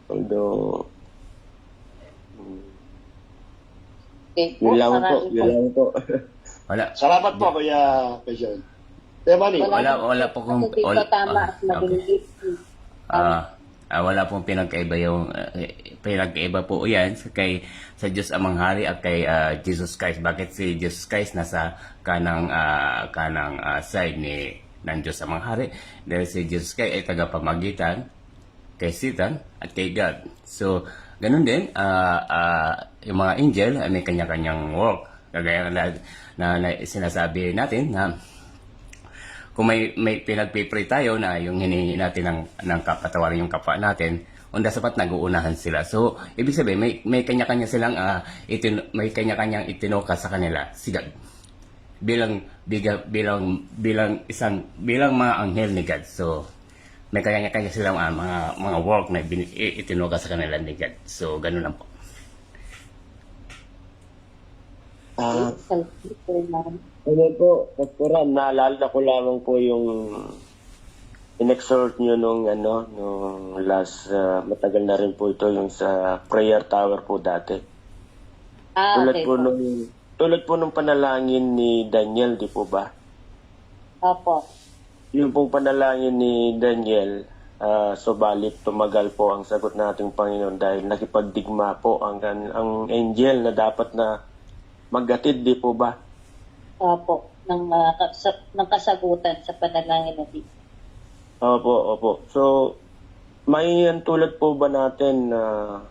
S6: Although, yun lang po.
S4: Wala.
S1: Salamat po, Kuya John. Manny.
S4: Wala po kung
S2: Hindi pa tama at mabilis.
S4: wala pong pinag-iba po yan sa Diyos Amang Hari at kay Jesus Christ. Bakit si Jesus Christ nasa kanang side ng Diyos sa mga hari. Dahil si Jesus Christ ay tagapamagitan kay Satan at kay God. So, ganun din, yung mga angel ay may kanya-kanyang work. Kagaya na sinasabi natin na kung may pinagpipray tayo na yung hinihingi natin ng kapatawaran yung kapwa natin, dapat nag-uunahan sila. So, ibig sabihin, may kanya-kanya silang, may kanya-kanyang itinuka sa kanila, si God. Bilang mga anghel ni God. So, may kanya-kanya silang mga work na itinuka sa kanila ni God. So, ganun lang po.
S6: Ano po, Pastoran, naalala ko lamang po yung in-exhort nyo nung last, matagal na rin po ito, yung sa prayer tower po dati.
S2: Okay po.
S6: Tulad po nung panalangin ni Daniel, di po ba?
S2: Opo.
S6: Yung pong panalangin ni Daniel, subalit tumagal po ang sagot nating Panginoon dahil nakipagdigma po ang angel na dapat na maggatid, di po ba?
S2: Opo. Ng kasagutan sa panalangin natin.
S6: Opo. So, may tulad po ba natin na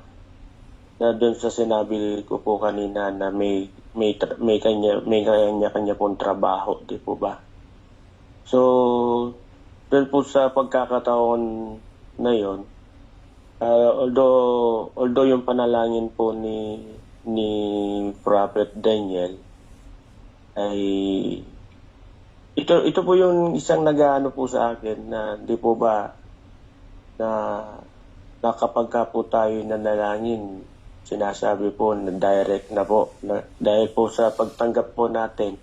S6: doon sa sinabi ko po kanina na may kanya pong trabaho, di po ba? So, doon po sa pagkakataon na yon, although yung panalangin po ni Prophet Daniel ay ito po yung isang nag-aano po sa akin na di po ba na kapag ka po tayo nanalangin, sinasabi po na direct na po dahil po sa pagtanggap po natin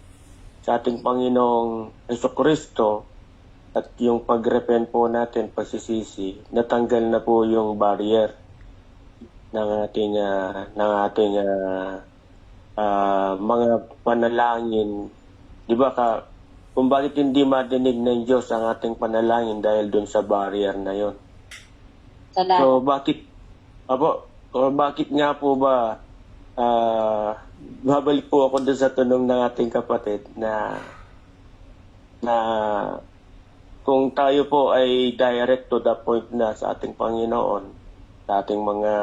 S6: sa ating Panginoong Jesucristo at yung pag-repent po natin, pagsisisi, natanggal na po yung barrier ng ating mga panalangin. Di ba kung bakit hindi madinig ng Diyos ang ating panalangin dahil dun sa barrier na yon.
S2: Salamat.
S6: So bakit nga po ba babalik po ako dun sa tanong ng ating kapatid na kung tayo po ay direct to the point na sa ating Panginoon, sa ating mga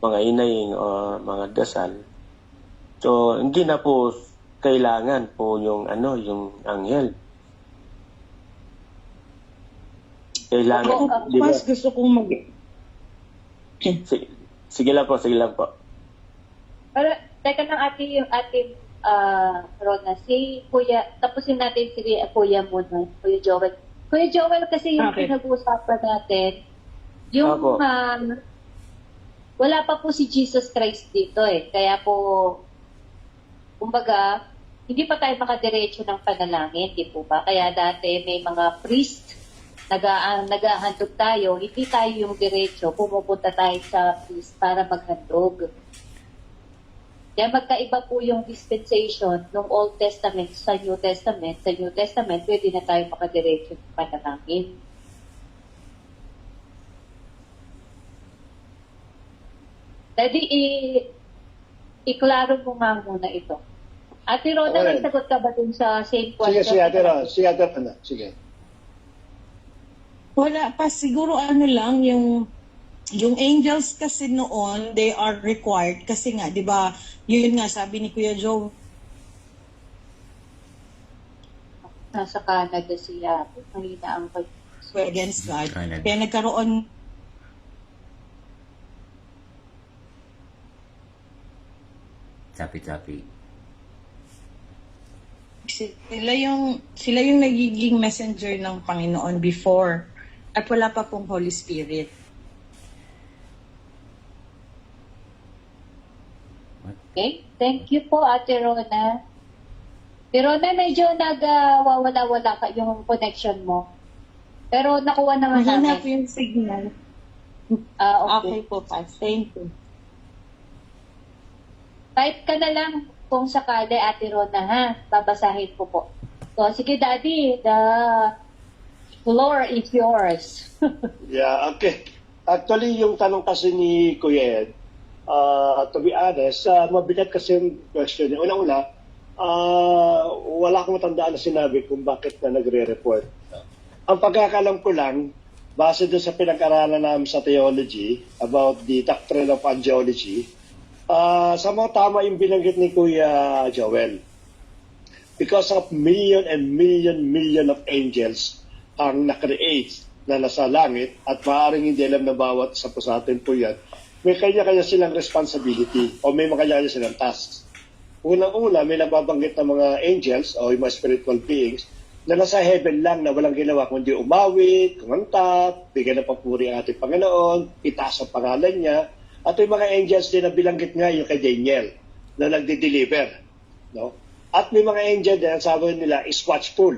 S6: inaing o mga dasal, so hindi na po kailangan po yung anghel. Kailangan, di ba?
S3: Mas gusto kong
S6: Sige lang po.
S2: Pero, teka lang yung ating Rona, si Kuya, tapusin natin si Kuya muna, Kuya Joel. Kuya Joel, kasi yung
S3: Okay.
S2: pinag-uusapan natin, yung
S6: Opo.
S2: wala pa po si Jesus Christ dito Kaya po, kumbaga, hindi pa tayo makadiretso ng panalangin, di po ba? Kaya dati may mga priest, naghahandog tayo, hindi tayo yung diretso, pumupunta tayo sa priest para maghandog. Kaya magkaiba po yung dispensation ng Old Testament sa New Testament. Sa New Testament, pwede na tayo makadiretso ng panalangin. Pwede iklaro mo nga muna ito. Ate Rona,
S1: Okay.
S2: may sagot ka ba dun sa same
S1: Sige,
S2: question?
S1: si Ate Rona. Sige.
S3: Wala pa, siguro lang yung angels kasi noon, they are required kasi nga, 'di ba? Yun nga sabi ni Kuya Joe,
S2: Nasa Canada siya. Mahina ang
S3: against God.
S4: Canada.
S3: Kaya nagkaroon
S4: Sapi-sapi.
S3: sila yung nagiging messenger ng Panginoon before at wala pa pong Holy Spirit.
S2: Okay? Thank you po, Ate Rona. Ate Rona, medyo nagwawala-wala ka yung connection mo. Pero nakuha naman
S3: Mahina po
S2: namin.
S3: yung signal.
S2: Okay.
S3: Okay po, Pas. Thank you.
S2: Type ka na lang kung sakali, Ate Rona, ha? Babasahin ko po. So, sige, Daddy, the floor is yours.
S1: Yeah, okay. Actually, yung tanong kasi ni Kuya Ed, to be honest, mabigat kasi yung question niya. Una-una, Wala akong matandaan na sinabi kung bakit na nagre-report. Ang pagkakalam ko lang, base doon sa pinag-aralan namin sa theology about the doctrine of angelology, sa mga tama yung binanggit ni Kuya Joel. Because of million and million of angels ang na-create na nasa langit at maaaring hindi alam na bawat isa po sa atin po yan, may kanya-kanya silang responsibility o may kanya-kanya silang tasks. Unang-una, may nababanggit na mga angels o yung mga spiritual beings na nasa heaven lang na walang ginawa kundi umawit, kumanta, bigyan ng papuri ang ating Panginoon, itaas ang pangalan niya. At yung mga angels din na bilanggit nga yung kay Daniel na nagde-deliver. No? At may mga angel din, ang sabi nila is watchful.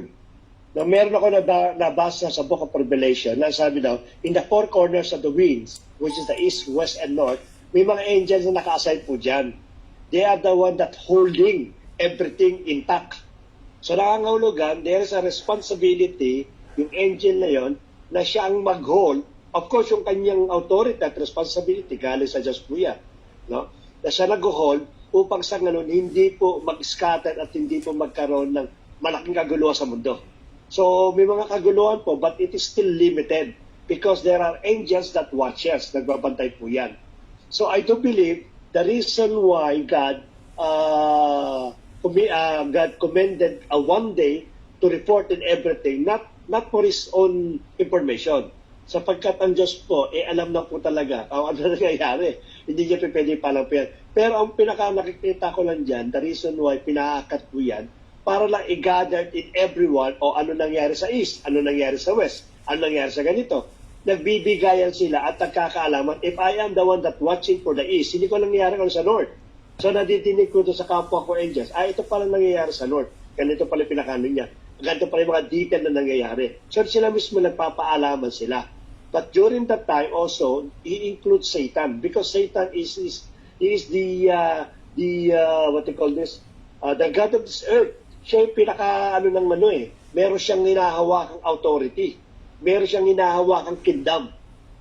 S1: No, meron ako nabasa sa Book of Revelation na sabi daw, in the four corners of the winds, which is the east, west, and north, may mga angels na naka-assign po dyan. They are the one that holding everything intact. So nangangahulugan, there is a responsibility, yung angel na yon, na siya ang mag-hold. Of course, yung kanyang authority at responsibility, galing sa Diyos po yan. No? Na siya nag-hold upang sa ganun, hindi po mag-scatter at hindi po magkaroon ng malaking kaguluhan sa mundo. So may mga kaguluhan po, but it is still limited because there are angels that watches, nagbabantay po yan. So I do believe the reason why God commended a one day to report in everything, not for His own information. Sapagkat ang Diyos po, alam na po talaga kung ano nangyayari. Hindi niya pwede palang yan. Pero ang pinaka-nakikita ko lang dyan, the reason why pinaakat ko yan, para lang i-gather in everyone o ano nangyari sa east, ano nangyari sa west, ano nangyari sa ganito. Nagbibigayan sila at nagkakaalaman, if I am the one that watching for the east, hindi ko nangyayari kung sa north. So nadidinig ko to sa kapwa ko angels, ito pala nangyayari sa north. Ganito pala pinakaano niya. Ganito pala yung mga detail na nangyayari. So sila mismo nagpapaalaman sila. But during that time also, he includes Satan because Satan is the what you call this, the God of this earth. Siya yung pinaka-ano ng meron siyang hinahawakang authority. Meron siyang hinahawakang kingdom.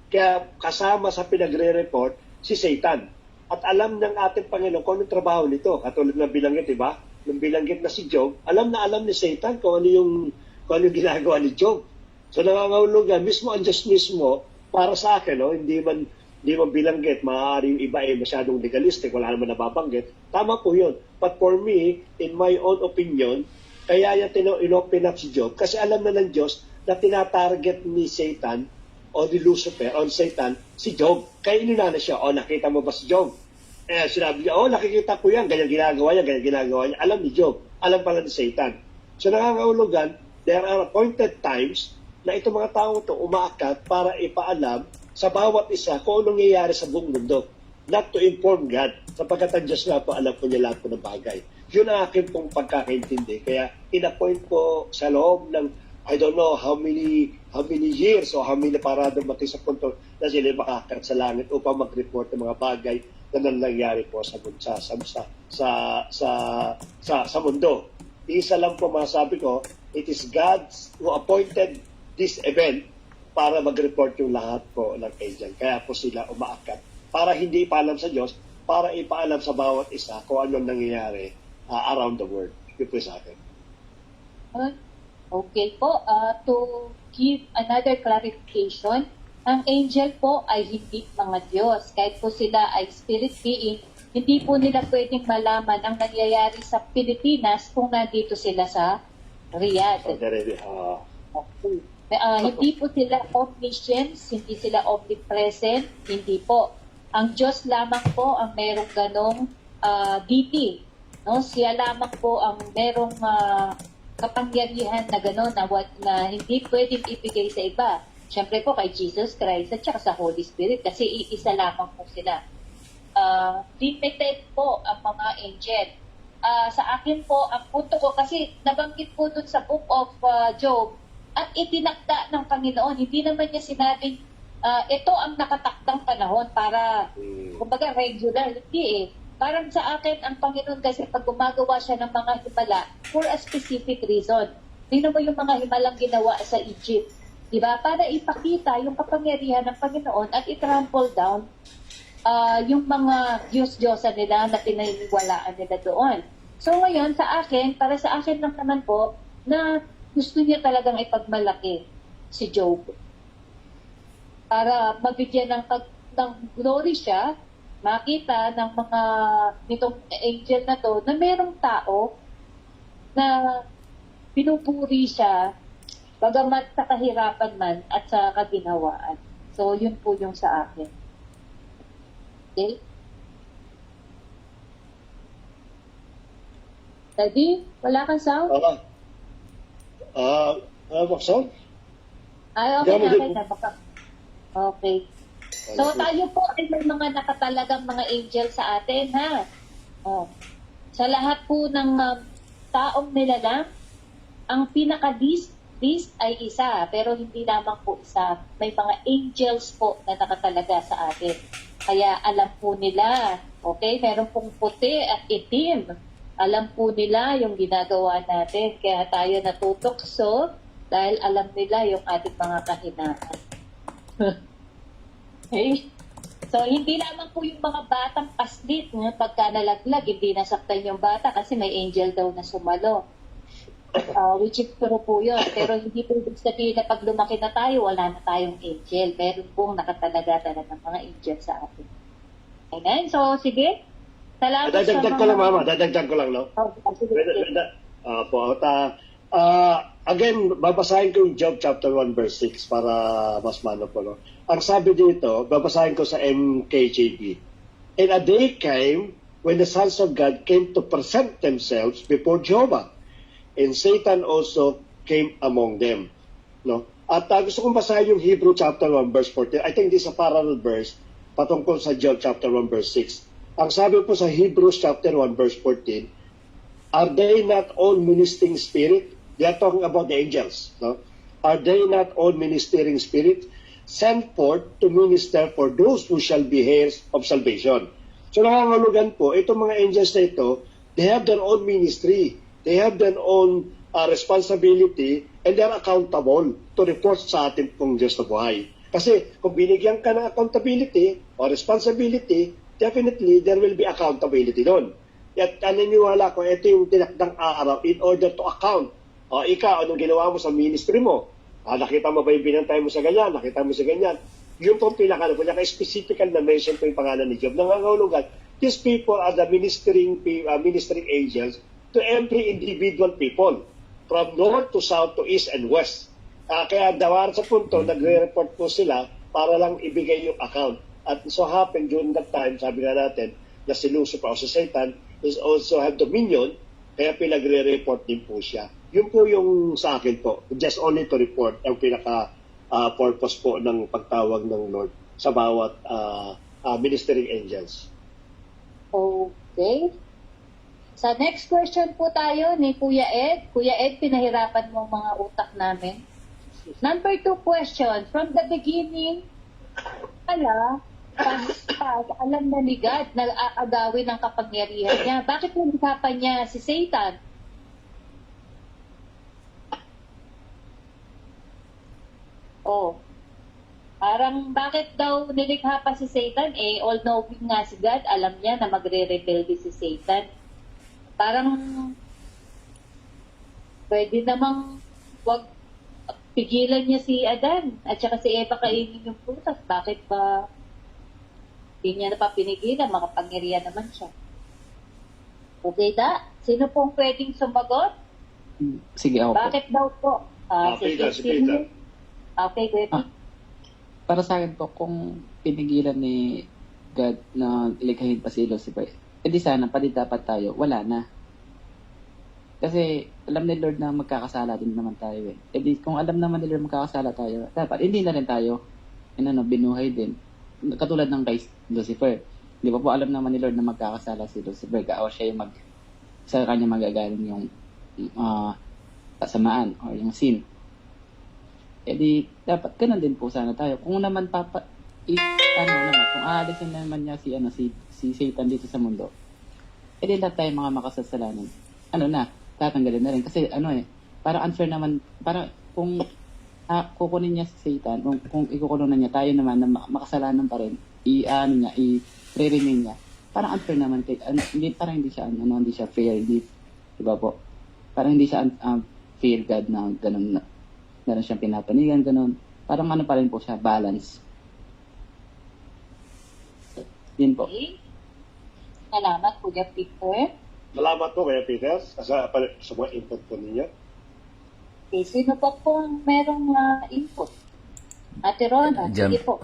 S1: Kaya kasama sa pinagre-report si Satan. At alam ng ating Panginoon kung anong trabaho nito. Katulad ng bilanggit, diba? Nung bilanggit na si Job, alam na alam ni Satan kung ano yung ginagawa ni Job. So nangangahulugan, mismo ang Diyos mismo, para sa akin, no, hindi man bilanggit, maaaring iba masyadong legalistic, wala naman nababanggit. Tama po yun. But for me, in my own opinion, kaya yan inopen up si Job kasi alam na ng Diyos na tinatarget ni Satan o ni Lucifer o Satan si Job. Kaya inuna na siya, nakita mo ba si Job? Sinabi niya, nakikita ko yan, ganyan ginagawa niya. Alam ni Job, alam pala ni Satan. So nangangahulugan, there are appointed times na itong mga tao ito umaakat para ipaalam sa bawat isa kung anong nangyayari sa buong mundo. Not to inform God, sapagkat ang Diyos nga po, alam po niya lahat po ng bagay. Yun ang akin pong pagkakaintindi. Kaya in-appoint po sa loob ng, I don't know how many years o how many para dumating sa punto na sila makakat sa langit upang mag-report ng mga bagay na nangyayari po sa mundo. Isa lang po masabi ko, it is God who appointed this event para mag-report yung lahat po ng angel. Kaya po sila umaakat. Para hindi ipaalam sa Diyos, para ipaalam sa bawat isa kung anong nangyayari around the world. Yun po sa akin.
S2: Okay po. To give another clarification, ang angel po ay hindi mga Diyos. Kahit po sila ay spirit being, hindi po nila pwedeng malaman ang nangyayari sa Pilipinas kung nandito sila sa Riyadh. Hindi po sila omniscient, hindi sila omnipresent, hindi po. Ang Diyos lamang po ang merong ganong deity. No? Siya lamang po ang merong kapangyarihan na gano'n na hindi pwedeng ibigay sa iba. Siyempre po kay Jesus Christ at saka sa Holy Spirit kasi iisa lamang po sila. Limited po ang mga angel. Sa akin po, ang punto ko kasi nabanggit po dun sa Book of Job, at itinakda ng Panginoon. Hindi naman niya sinabing, ito ang nakatakdang panahon para, kumbaga, regular. Hindi Parang sa akin, ang Panginoon kasi pag gumagawa siya ng mga himala for a specific reason. Tingnan mo yung mga himalang ginawa sa Egypt. Diba? Para ipakita yung kapangyarihan ng Panginoon at i-trample down yung mga Diyos-Diyosa nila na pinaniniwalaan nila doon. So ngayon, sa akin, para sa akin lang naman po, na gusto niya talagang ipagmalaki si Job. Para mabigyan ng glory siya, makita ng mga nitong angel na to na merong tao na pinupuri siya bagamat sa kahirapan man at sa kaginhawaan. So, yun po yung sa akin. Okay? Daddy, wala kang sound?
S1: Sound?
S2: Ay, okay na, okay na. Okay. So, tayo po ay may mga nakatalagang mga angel sa atin, ha? Oh. Sa lahat po ng taong nilalang, ang pinaka-least ay isa, pero hindi lamang po isa. May mga angels po na nakatalaga sa atin. Kaya alam po nila, okay, meron pong puti at itim. Alam po nila yung ginagawa natin. Kaya tayo natutokso dahil alam nila yung ating mga kahinaan. Okay? So, hindi lamang po yung mga batang paslit, pagka nalaglag, hindi nasaktan yung bata kasi may angel daw na sumalo. Which is true po yun. Pero hindi po ibig sabihin na pag lumaki na tayo, wala na tayong angel. Meron pong nakatalaga talaga ng mga angel sa atin. Amen? So, sige. Salamat sa
S1: Dadagdag ko lang, Mama. Dadagdag ko lang, no?
S2: Sige.
S1: Again, babasahin ko yung Job chapter 1 verse 6 para mas mano po, no? Ang sabi dito, babasahin ko sa MKJV. And a day came when the sons of God came to present themselves before Jehovah. And Satan also came among them. No? At gusto kong basahin yung Hebrew chapter 1 verse 14. I think this is a parallel verse patungkol sa Job chapter 1 verse 6. Ang sabi po sa Hebrews chapter 1 verse 14, are they not all ministering spirit? They are talking about the angels. No? Are they not all ministering spirit sent forth to minister for those who shall be heirs of salvation? So nangangulugan po, itong mga angels na ito, they have their own ministry. They have their own responsibility and they are accountable to report sa atin pong Diyos na buhay. Kasi kung binigyan ka ng accountability or responsibility, definitely there will be accountability doon. At naniniwala ko, ito yung tinakdang araw in order to account. O ikaw, anong ginawa mo sa ministry mo? Nakita mo ba yung binantay mo sa ganyan? Nakita mo sa ganyan? Yung pong pinaka-specifical na mention po yung pangalan ni Job. Nangangahulugan, these people are the ministering angels to every individual people, from north to south to east and west. Kaya dawar sa punto, nagre-report po sila para lang ibigay yung account. At so happened during that time, sabi nga natin, na si Lucifer o si Satan is also have dominion, kaya pinagre-report din po siya. Yun po yung sa akin po, just only to report, ang pinaka-purpose po ng pagtawag ng Lord sa bawat ministering angels.
S2: Okay. Sa next question po tayo ni Kuya Ed. Kuya Ed, pinahirapan mo ang mga utak namin. Number 2 question. From the beginning, alam na ni God na aagawin ang kapangyarihan niya. Bakit nilikhapan niya si Satan? Parang bakit daw nilikha pa si Satan? All-knowing nga si God. Alam niya na magre-rebelde si Satan. Parang pwede namang wag pigilan niya si Adan at saka si Eva kainin yung prutas. Bakit ba hindi niya na pa pinigilan? Makapangyarihan naman siya. Okay da? Sino pong pwedeng sumagot?
S5: Sige, ako po.
S2: Bakit daw po?
S1: Peter.
S2: Okay, good.
S5: Para sa akin po, kung pinigilan ni God na ilikhahin pa si Lucifer, edi sana, pati dapat tayo, wala na. Kasi alam ni Lord na magkakasala din naman tayo eh. Edi kung alam naman ni Lord magkakasala tayo, dapat hindi na rin tayo binuhay din. Katulad ng kay Lucifer. Di ba po alam naman ni Lord na magkakasala si Lucifer, o siya yung sa kanya magagaling yung kasamaan o yung sin. Edi dapat ganun din po sana tayo. Kung naman kung aalisin naman niya si Satan dito sa mundo, edi lahat tayo mga makasasalanan. Tatanggalin na rin. Kasi parang unfair naman, parang kung kukunin niya si Satan, kung ikukulong na niya, tayo naman na makasalanan pa rin, i-remain niya.
S7: parang unfair naman kay hindi parang hindi siya hindi siya fair, di ba po? Parang hindi siya fair God na ganun na meron siyang pinapanigan ganun. Parang ano pa rin po siya, balance. Yun po.
S2: Okay. Salamat, Kuya Peter.
S1: Salamat po Kuya Peter sa mga input po ninyo.
S2: Okay, sino pa po ang merong input? Ate Rona, sige po.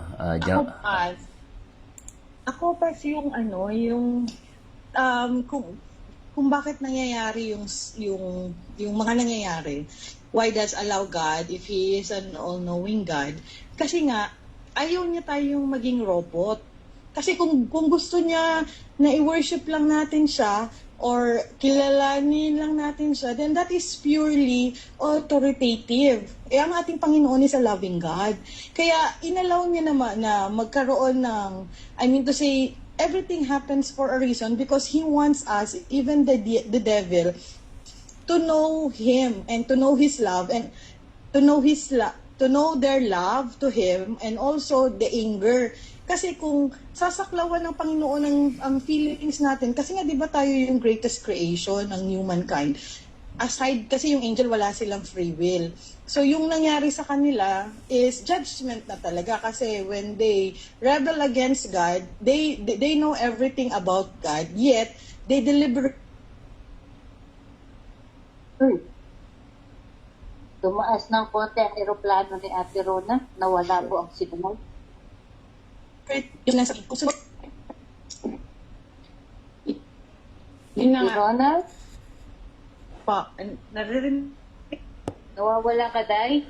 S3: Ako pas yung kung bakit nangyayari yung mga nangyayari. Why does allow God if He is an all-knowing God? Kasi nga ayaw niya tayong maging robot. Kasi kung gusto niya na i-worship lang natin siya or kilalanin lang natin siya, then that is purely authoritative. Ang ating Panginoon is a loving God. Kaya inalaw niya naman na magkaroon ng, to say, everything happens for a reason because He wants us, even the devil, to know Him and to know His love and to know their love to Him and also the anger. Kasi kung sasaklawan ng Panginoon ang feelings natin, kasi nga di ba tayo yung greatest creation ng humankind, aside kasi yung angel wala silang free will. So yung nangyari sa kanila is judgment na talaga kasi when they rebel against God, they know everything about God, yet they deliberately
S2: Tumaas ng konti ang aeroplano ni Ate Rona. Nawala po ang signal.
S3: yun nasa yun na
S2: Ate
S3: nga
S2: Rona,
S3: pa, naririnig
S2: nawawala ka, Day?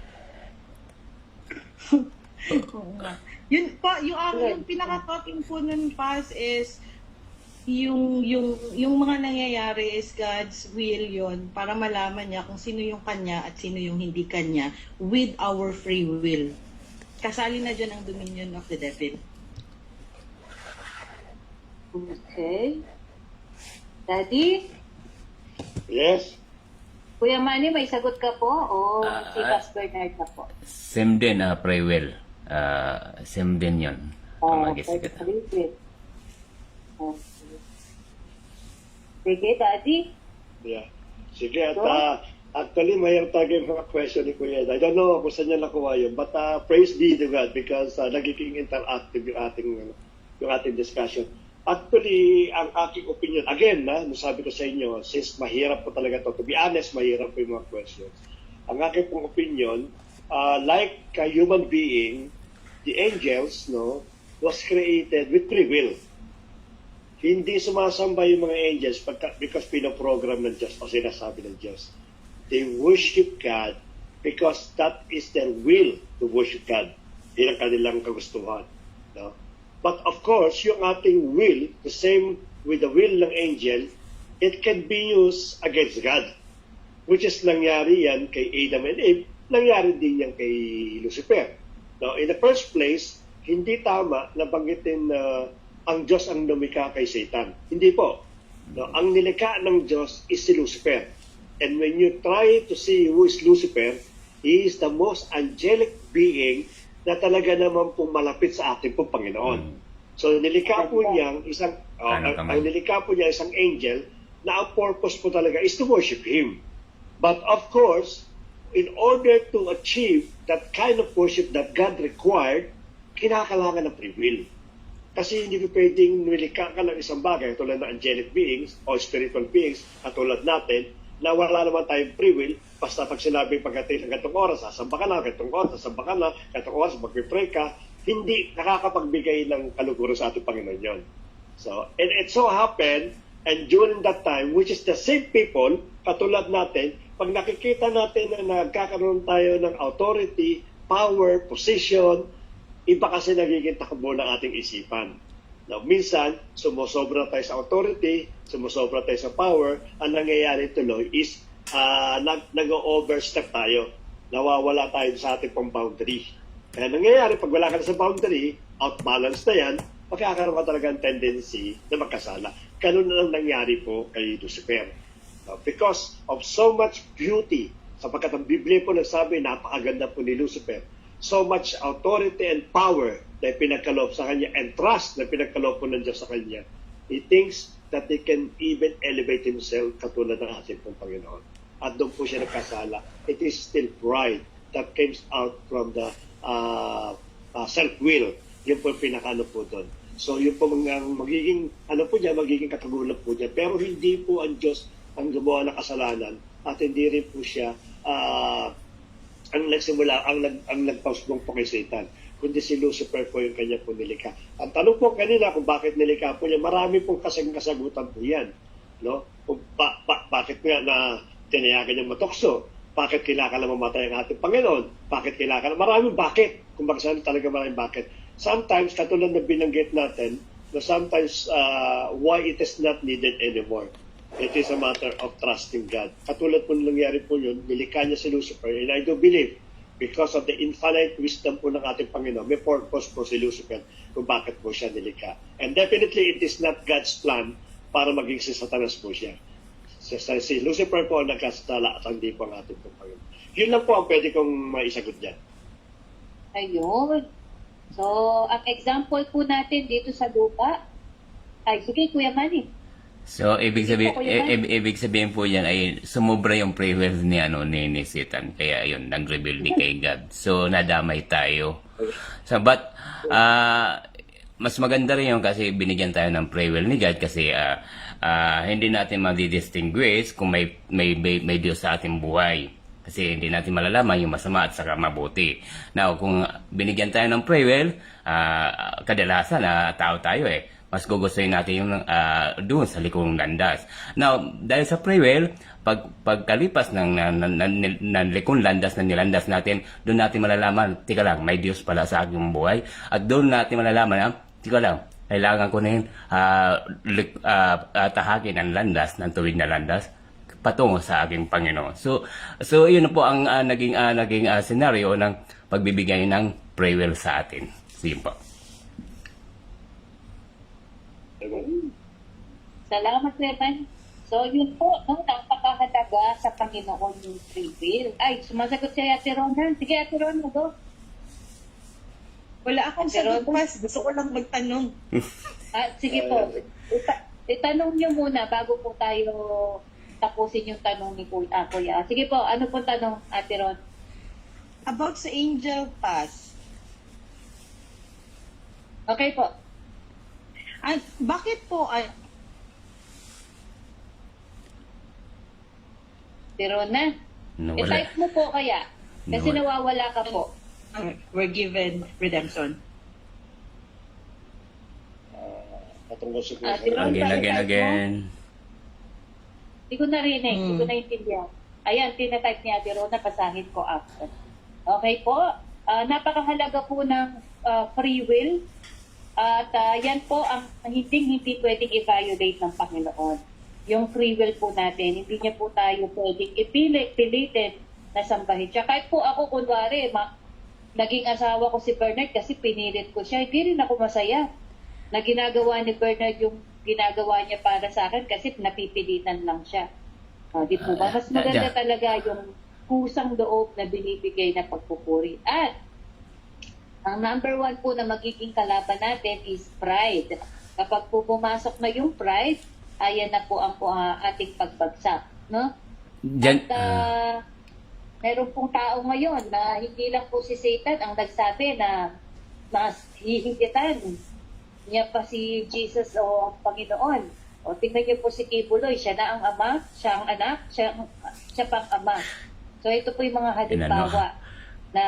S3: yun pa, yung pinaka-talking po nun pas is yung mga nangyayari is God's will yon para malaman niya kung sino yung kanya at sino yung hindi kanya with our free will. Kasali na dyan ang dominion of the devil.
S2: Okay. Daddy?
S1: Yes?
S2: Kuya Manny, may sagot ka po? O si Pastor Bernard na po?
S4: Same din, pray well. Same din yun. Ang mag-isip.
S2: Okay. Sige, Daddy.
S1: Yeah. Sige, at actually, mayroon tayong mga question ni Kuya. I don't know kung saan niya nakuha yun, but praise be to God because nagiging interactive yung ating discussion. Actually, ang aking opinion, again, nasabi ko sa inyo, since mahirap po talaga to be honest, mahirap po yung mga questions. Ang aking pong opinion, like a human being, the angels, was created with free will. Hindi sumasamba yung mga angels because pinoprogram ng Diyos o sinasabi ng Diyos. They worship God because that is their will to worship God. Yan ang kanilang kagustuhan. No? But of course, yung ating will, the same with the will ng angel, it can be used against God. Which is nangyari yan kay Adam and Eve, nangyari din yan kay Lucifer. Now, in the first place, hindi tama na banggitin na ang Diyos ang lumikha kay Satan. Hindi po. No, ang nilikha ng Diyos is si Lucifer. And when you try to see who is Lucifer, he is the most angelic being na talaga naman pong malapit sa ating pong Panginoon. So nilikha po niya isang angel na ang purpose po talaga is to worship him. But of course, in order to achieve that kind of worship that God required, kinakailangan ng free will. Kasi hindi po pwedeng nilikha ka ng isang bagay tulad ng angelic beings o spiritual beings katulad natin na wala naman tayong free will, basta pag sinabing pagdating ng ganitong oras, sasamba ka na, ganitong oras, sasamba ka na, ganitong oras, mag-pray ka, hindi nakakapagbigay ng kaluguro sa ating Panginoon yun. So, and it so happened, and during that time, which is the same people, katulad natin, pag nakikita natin na nagkakaroon tayo ng authority, power, position, iba kasi nagiging takbo ng ating isipan. Now, minsan, sumusobra tayo sa authority, sumusobra tayo sa power, ang nangyayari tuloy is nag-overstep tayo. Nawawala tayo sa ating pang boundary. Kaya nangyayari, pag wala ka na sa boundary, outbalance na yan, magkakaroon ka talaga ng tendency na magkasala. Ganun na lang nangyari po kay Lucifer. Now, because of so much beauty, sapagkat ang Biblia po nagsabi, napakaganda po ni Lucifer, so much authority and power na pinagkaloob sa kanya and trust na pinagkaloob po ng Diyos sa kanya. He thinks that he can even elevate himself katulad ng ating pong Panginoon. At doon po siya nagkasala. It is still pride that comes out from the self-will. Yun po yung pinaka-ano po doon. So yun po magiging, magiging kakagulan po niya. Pero hindi po ang Diyos ang gumawa ng kasalanan at hindi rin po siya ang nagsimula, ang nagpausbong po kay Satan, kundi si Lucifer po yung kanya po nilikha. Ang tanong po kanina kung bakit nilikha po niya, marami pong kasagutan po yan. No? Kung bakit nga na tinayagan niyang matokso, bakit kailangan mamatay ang ating Panginoon, bakit kailangan, maraming bakit, kung bakit talaga maraming bakit. Sometimes, katulad na binanggit natin, na sometimes why it is not needed anymore. It is a matter of trusting God. Katulad po nangyari po yun, nilikha niya si Lucifer. And I do believe, because of the infinite wisdom po ng ating Panginoon, may purpose po si Lucifer kung bakit po siya nilikha. And definitely, it is not God's plan para maging si Satanas po siya. Si Lucifer po ang nagkasala at hindi po ang ating Panginoon. Yun lang po ang pwede kong maisagot dyan.
S2: Ayun. So, ang example po natin dito sa lupa, ay sige Kuya Manny.
S4: So, ibig sabihin po yan ay sumobra yung free will ni Satan. Kaya yun, nag-rebel di kay God. So, nadamay tayo. So, but, mas maganda rin yun kasi binigyan tayo ng free will ni God kasi hindi natin ma-distinguish kung may Diyos sa ating buhay. Kasi hindi natin malalaman yung masama at saka mabuti. Now, kung binigyan tayo ng free will, kadalasan na tao tayo mas gugustuhin natin yung doon sa likong landas. Now, dahil sa free will, pagkalipas ng likong landas na nilandas natin, doon natin malalaman, tika lang, may Diyos pala sa aking buhay. At doon natin malalaman, tika lang, kailangan ko na yun tahakin ang landas, ng tuwid na landas, patungo sa aking Panginoon. So yun po ang naging scenario ng pagbibigay ng free will sa atin. Sige po.
S2: Salamat, Revan. So, yun po, no, napakahalaga sa Panginoon yung free will. Ay, sumasagot si Ate Rona. Sige, Ate Rona, go.
S3: Wala akong sagot, Pas. Gusto ko lang magtanong.
S2: Sige po. Itanong niyo muna bago po tayo tapusin yung tanong ni Kuya. Sige po, ano po tanong, Ate Ron?
S3: About sa angel pass.
S2: Okay po.
S3: Bakit po
S2: Ate na.
S4: Nawala.
S2: I-type mo po kaya. Kasi
S4: Nawala.
S2: nawawala ka po.
S3: we're given redemption?
S1: Patungkol sa
S2: Ate Ron,
S4: Again.
S2: Hindi ko narinig. Hindi ko naintindihan. Ayan, tinatype ni Ate Ron, napasahin ko after. Okay po. Napakahalaga po ng free will. At yan po ang hindi pwedeng i-violate ng Panginoon. Yung free will po natin, hindi niya po tayo pwedeng pilitin na sambahin siya. Kahit po ako, kunwari, naging asawa ko si Bernard kasi pinilit ko siya, hindi rin ako masaya na ginagawa ni Bernard yung ginagawa niya para sa akin kasi napipilitan lang siya. Di po ba? Mas maganda talaga yung kusang loob na binibigay na pagpupuri. At ang number 1 po na magiging kalaban natin is pride. Kapag po pumasok na yung pride, ayan na po ang ating pagbagsak. No? At meron pong tao ngayon na hindi lang po si Satan ang nagsabi na mas hihigitan niya pa si Jesus o Panginoon. O tingnan niyo po si Kibuloy, siya na ang ama, siya ang anak, siya pang ama. So ito po yung mga halimbawa na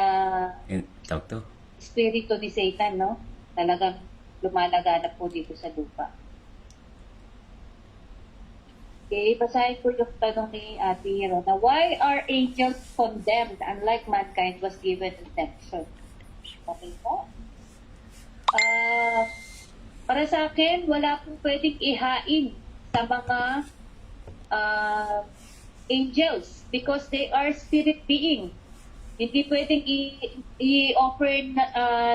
S4: Talk to.
S2: espiritu ni Satan, no? Talagang lumalaganap po dito sa lupa. Okay, basahin po yung tanong ni Ate Rona. Why are angels condemned unlike mankind was given redemption? Okay po. Para sa akin, wala pong pwedeng ihain sa mga angels because they are spirit being. Hindi pwedeng i-offer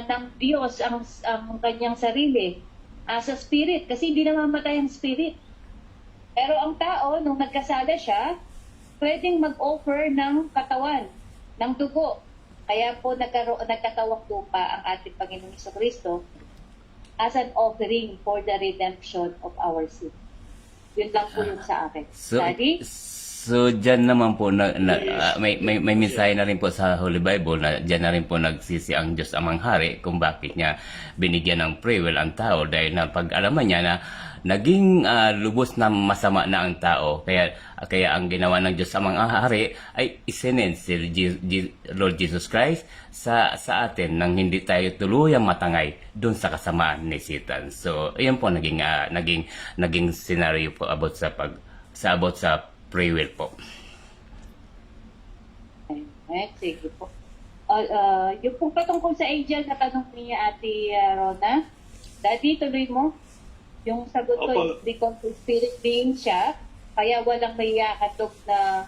S2: ng Diyos ang kanyang sarili as a spirit kasi hindi namamatay ang spirit. Pero ang tao, nung nagkasala siya, pwedeng mag-offer ng katawan, ng dugo. Kaya po nagkatawang lupa ang ating Panginoong Jesucristo as an offering for the redemption of our sin. Yun lang po yung sa akin. Daddy?
S4: So diyan naman po may mensahe na rin po sa Holy Bible na diyan na rin po nagsisi ang Diyos Amang Hari kung bakit niya binigyan ng free will ang tao dahil na pag-alaman niya na naging lubos na masama na ang tao kaya ang ginawa ng Diyos Amang Hari ay isinend si Lord Jesus Christ sa atin nang hindi tayo tuluyang matangay doon sa kasamaan ni Satan. So ayan po naging scenario po about sa free will po.
S2: Sige po. Yung po patungkol sa angel na tanong niya Ate Rona, Daddy, tuloy mo. Yung sagot ko,
S1: Opo.
S2: because spirit being siya, kaya walang may yakatog na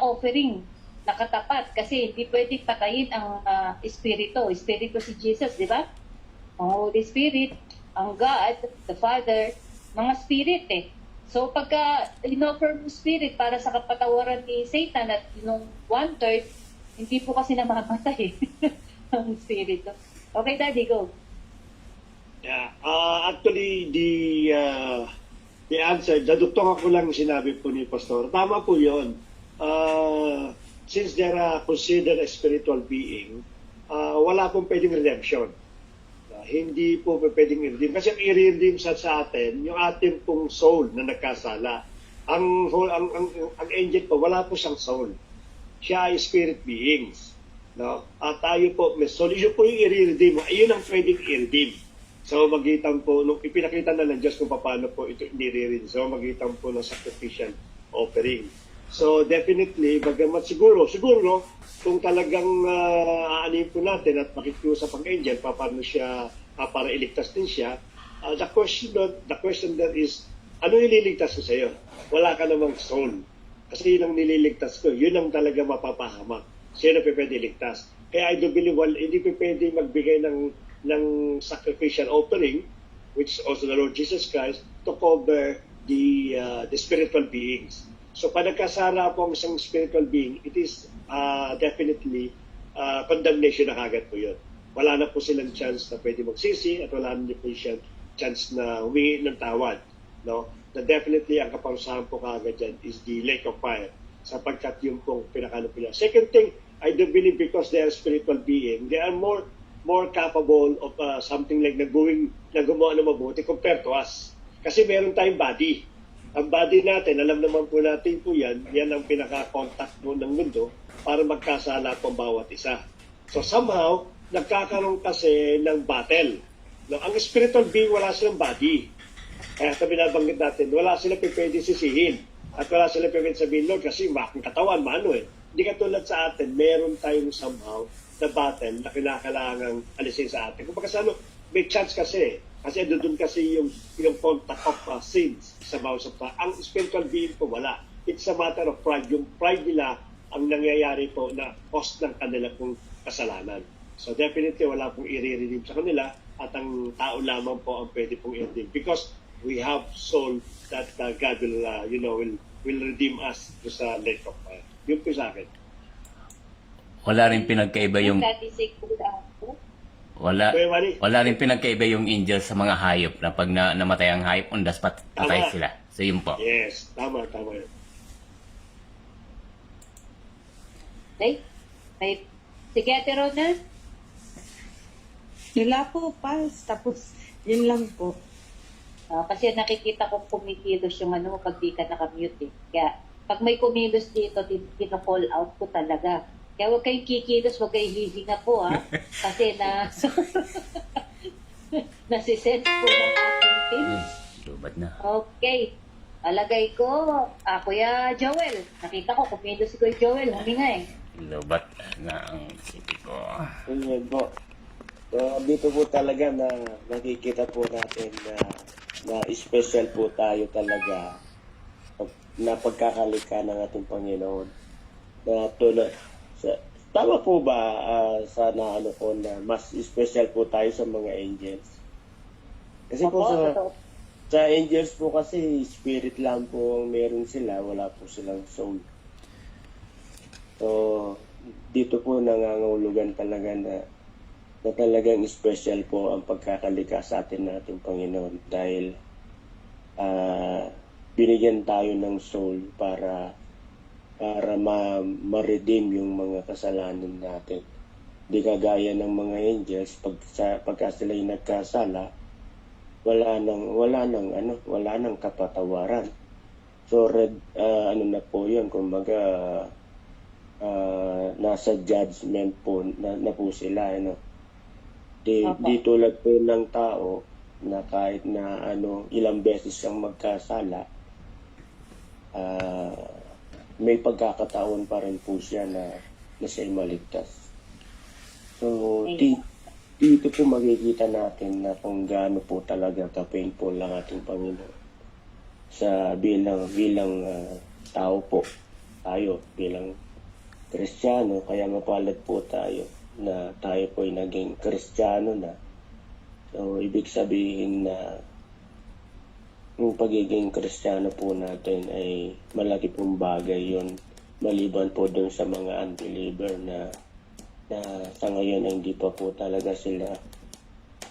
S2: offering, nakatapat. Kasi hindi pwedeng patayin ang espiritu. Espiritu si Jesus, di ba? Ang Holy Spirit, ang God, the Father, mga spirit eh. So pagka in-offer mo spirit para sa kapatawaran ni Satan at yung 1/3, hindi po kasi namamatay ang spirito. Okay, Daddy, go.
S1: Yeah. Actually, the answer, dadugtong ako lang sinabi po ni Pastor. Tama po yun. Since they are considered a spiritual being, wala pong pwedeng redemption. Hindi po pwedeng i-redeem. Kasi ang i-redeem sa atin, yung ating pong soul na nagkasala. Ang angel po, wala po siyang soul. Siya ay spirit beings. No? At tayo po, may soul. Yun po yung i-redeem. Yun ang pwedeng i-redeem. So magitan po, nung ipinakita na ng Diyos kung paano po ito i-redeem. So magitan po ng sacrificial offering. So definitely, bagamat siguro, kung talagang aanin po natin at makikiusap ang angel, paano siya, para iligtas din siya, the question there is, ano ililigtas ko sa iyo? Wala ka namang soul. Kasi yun ang nililigtas ko. Yun ang talaga mapapahamak. Sino pa pwede iligtas? Kaya I do believe, hindi pa pwede magbigay ng sacrificial offering, which is also the Lord Jesus Christ, to cover the spiritual beings. So pag nagkasala po ang isang spiritual being, it is definitely condemnation na kagad po yun. Wala na po silang chance na pwede magsisi at wala na po silang chance na humingi ng tawad. No? Na definitely ang kaparusahan po kagad dyan is the lake of fire sapagkat yung pong pinakano po niya. Second thing, I do believe because they are spiritual being, they are more capable of something like gumawa ng mabuti compared to us. Kasi meron tayong body. Ang body natin, alam naman po natin po yan ang pinaka-contact mo ng mundo para magkasala po ang bawat isa. So somehow, nagkakaroon kasi ng battle. No, ang spiritual being, wala silang body. Kaya sabi nabanggit natin, wala silang pwede sisihin. At wala silang pwede sabihin, Lord, kasi making katawan, maano eh. Hindi katulad sa atin, meron tayong somehow na battle na kinakailangang alisin sa atin. Kung ano, may chance kasi. Kasi doon kasi yung contact of sins sa bawat sa ang spiritual being po wala. It's a matter of pride. Yung pride nila ang nangyayari po na cost ng kanila pong kasalanan. So definitely wala pong i-redeem sa kanila at ang tao lamang po ang pwede pong i-redeem because we have soul that God will redeem us to sa lake of fire. Yun po sa akin.
S4: Wala rin pinagkaiba yung
S2: Daddy, say po sa ako.
S4: wala
S1: Kuya Manny?
S4: wala rin pinagkaiba yung angel sa mga hayop na pag namatay ang hayop on the spot patay
S1: Tama.
S4: sila. So yun po.
S1: Yes, tama yun.
S2: Okay? Sige, Ate Rona.
S3: Wala po, pass. Tapos, yun lang po.
S2: Kasi nakikita ko kumikilos yung pag di ka nakamute eh. Kaya, pag may kumilos dito, kino-call out ko talaga. Kaya huwag kayong kikilos, huwag kayong hihinga po Kasi nasisense po ng ating team.
S4: Lubad na.
S2: Okay. Alagay ko, Kuya Joel. Nakita ko, kumilos si Kuya Joel. Huminga eh.
S4: Lobat na ang city ko.
S6: Yun po. So, dito po talaga na nakikita po natin na special po tayo talaga na pagkakalika ng ating Panginoon. Na tulad, tama po ba sana na mas special po tayo sa mga angels? Kasi po sa angels po kasi spirit lang po ang meron sila, wala po silang soul. So, dito po nangangahulugan talaga na na talagang special po ang pagkakalikha sa atin nating Panginoon dahil binigyan tayo ng soul para ma-redeem yung mga kasalanan natin. Di kagaya ng mga angels pagka sila yung nagkasala, wala nang kapatawaran. So ano na po 'yun, kumbaga nasa judgment po na po sila, ano. Di tulad po ng tao na kahit na ilang beses siyang magkasala, may pagkakataon pa rin po siya na siya maligtas. So, dito po makikita natin na kung gaano po talaga ka-painful ang ating Panginoon sa bilang tao po tayo, bilang Kristiyano. Kaya mapalad po tayo na tayo po ay naging Kristiyano na. So, ibig sabihin na yung pagiging Kristiyano po natin ay malaki pong bagay yun, maliban po dun sa mga unbeliever na sa ngayon ay hindi pa po talaga sila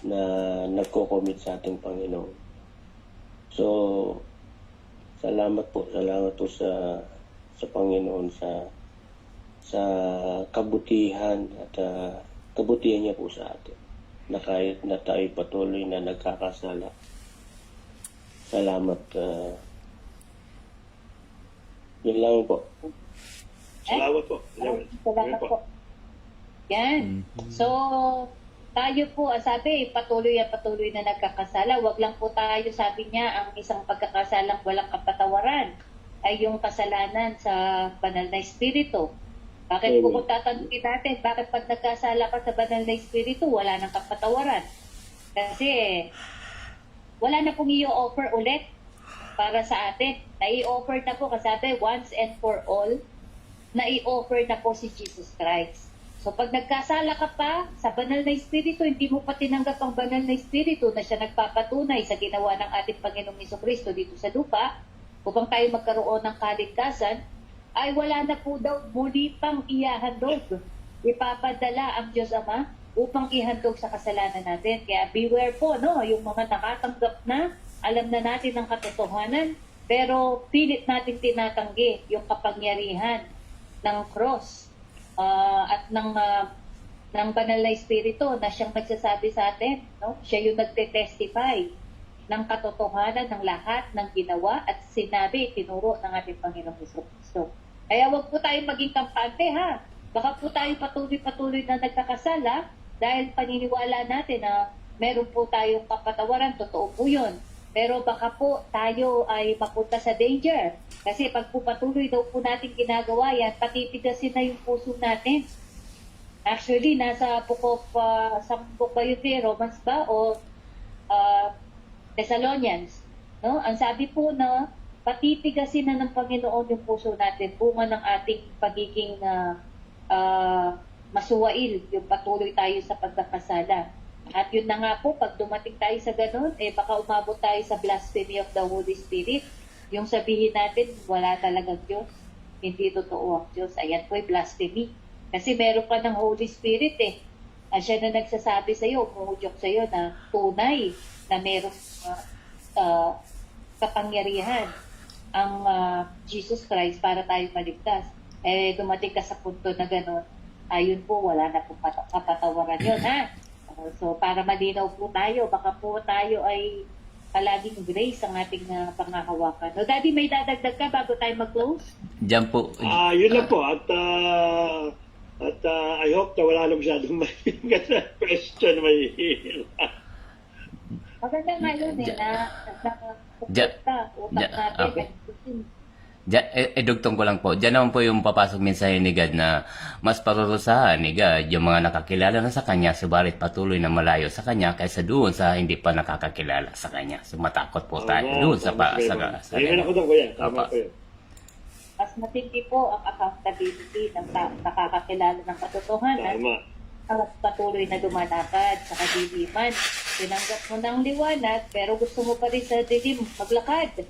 S6: na nagko-commit sa ating Panginoon. So, salamat po sa Panginoon sa kabutihan at kabutihan niya po sa atin, na kahit na tayo patuloy na nagkakasala. Salamat. Yun lang po.
S1: Salamat po.
S2: Salamat po. Yan. So, tayo po, sabi, patuloy na nagkakasala. Wag lang po tayo, sabi niya, ang isang pagkakasalang walang kapatawaran ay yung kasalanan sa banal na espiritu. Bakit po kung tatanungin natin, bakit pag nagkasala ka sa banal na espiritu, wala nang kapatawaran? Kasi, wala na pong i-offer ulit para sa atin. Na-i-offer na po, kasabi, once and for all, na-i-offer na po si Jesus Christ. So pag nagkasala ka pa sa banal na espiritu, hindi mo pa tinanggap ang banal na espiritu na siya nagpapatunay sa ginawa ng ating Panginoong Jesucristo dito sa lupa, upang tayo magkaroon ng kaligtasan, ay wala na po daw muli pang ihahandog. Ipapadala ang Diyos Ama upang ihandog sa kasalanan natin. Kaya beware po, no? Yung mga nakatanggap na, alam na natin ang katotohanan, pero pilit natin tinatanggi yung kapangyarihan ng cross at ng banal na espiritu na siyang nagsasabi sa atin, no? Siya yung nagte-testify ng katotohanan ng lahat ng ginawa at sinabi, tinuro ng ating Panginoong Jesucristo. Kaya wag po tayong maging kampante, ha? Baka po tayo patuloy na nagkakasala dahil paniniwala natin na meron po tayong kapatawaran, totoo po yun. Pero baka po tayo ay mapunta sa danger. Kasi pag po patuloy daw po natin ginagawa yan, patitigasin na yung puso natin. Actually, nasa book of, sa book ba yun, Romans ba? O Thessalonians. No? Ang sabi po na patitigasin na ng Panginoon yung puso natin, bunga ng ating pagiging masuwail, yung patuloy tayo sa pagkakasala. At yun na nga po, pag dumating tayo sa ganun, baka umabot tayo sa blasphemy of the Holy Spirit. Yung sabihin natin, wala talagang Diyos. Hindi totoo ang Diyos. Ayan po ay blasphemy. Kasi meron ka ng Holy Spirit siya na nagsasabi sa'yo, umuudyok sa'yo na tunay na meron kapangyarihan ang Jesus Christ para tayo maligtas. Dumating ka sa punto na gano'n, ayun po, wala na po kapatawaran yun, ha? So, para malinaw po tayo, baka po tayo ay palaging grace ang ating pangahawakan. So, Daddy, may dadagdag ka bago tayo mag-close?
S4: Diyan po.
S1: Yun lang po. At I hope na wala na masyadong may question may
S2: Maganda nga yun
S4: Dugtong ko lang po. Diyan naman po yung papasok mensahe ni God na mas parurusahan ni God yung mga nakakilala na sa Kanya, subalit patuloy na malayo sa Kanya kaysa doon sa hindi pa nakakakilala sa Kanya. So matakot po tayo doon sa
S1: Ayun ako doon, kuya. Tama po yun.
S2: Mas matindi po ang accountability ng nakakakilala ng katotohanan.
S1: Tama.
S2: At patuloy na dumalakad sa kadiliman. Tinanggap mo ng liwanag, pero gusto mo pa rin sa dilim maglakad.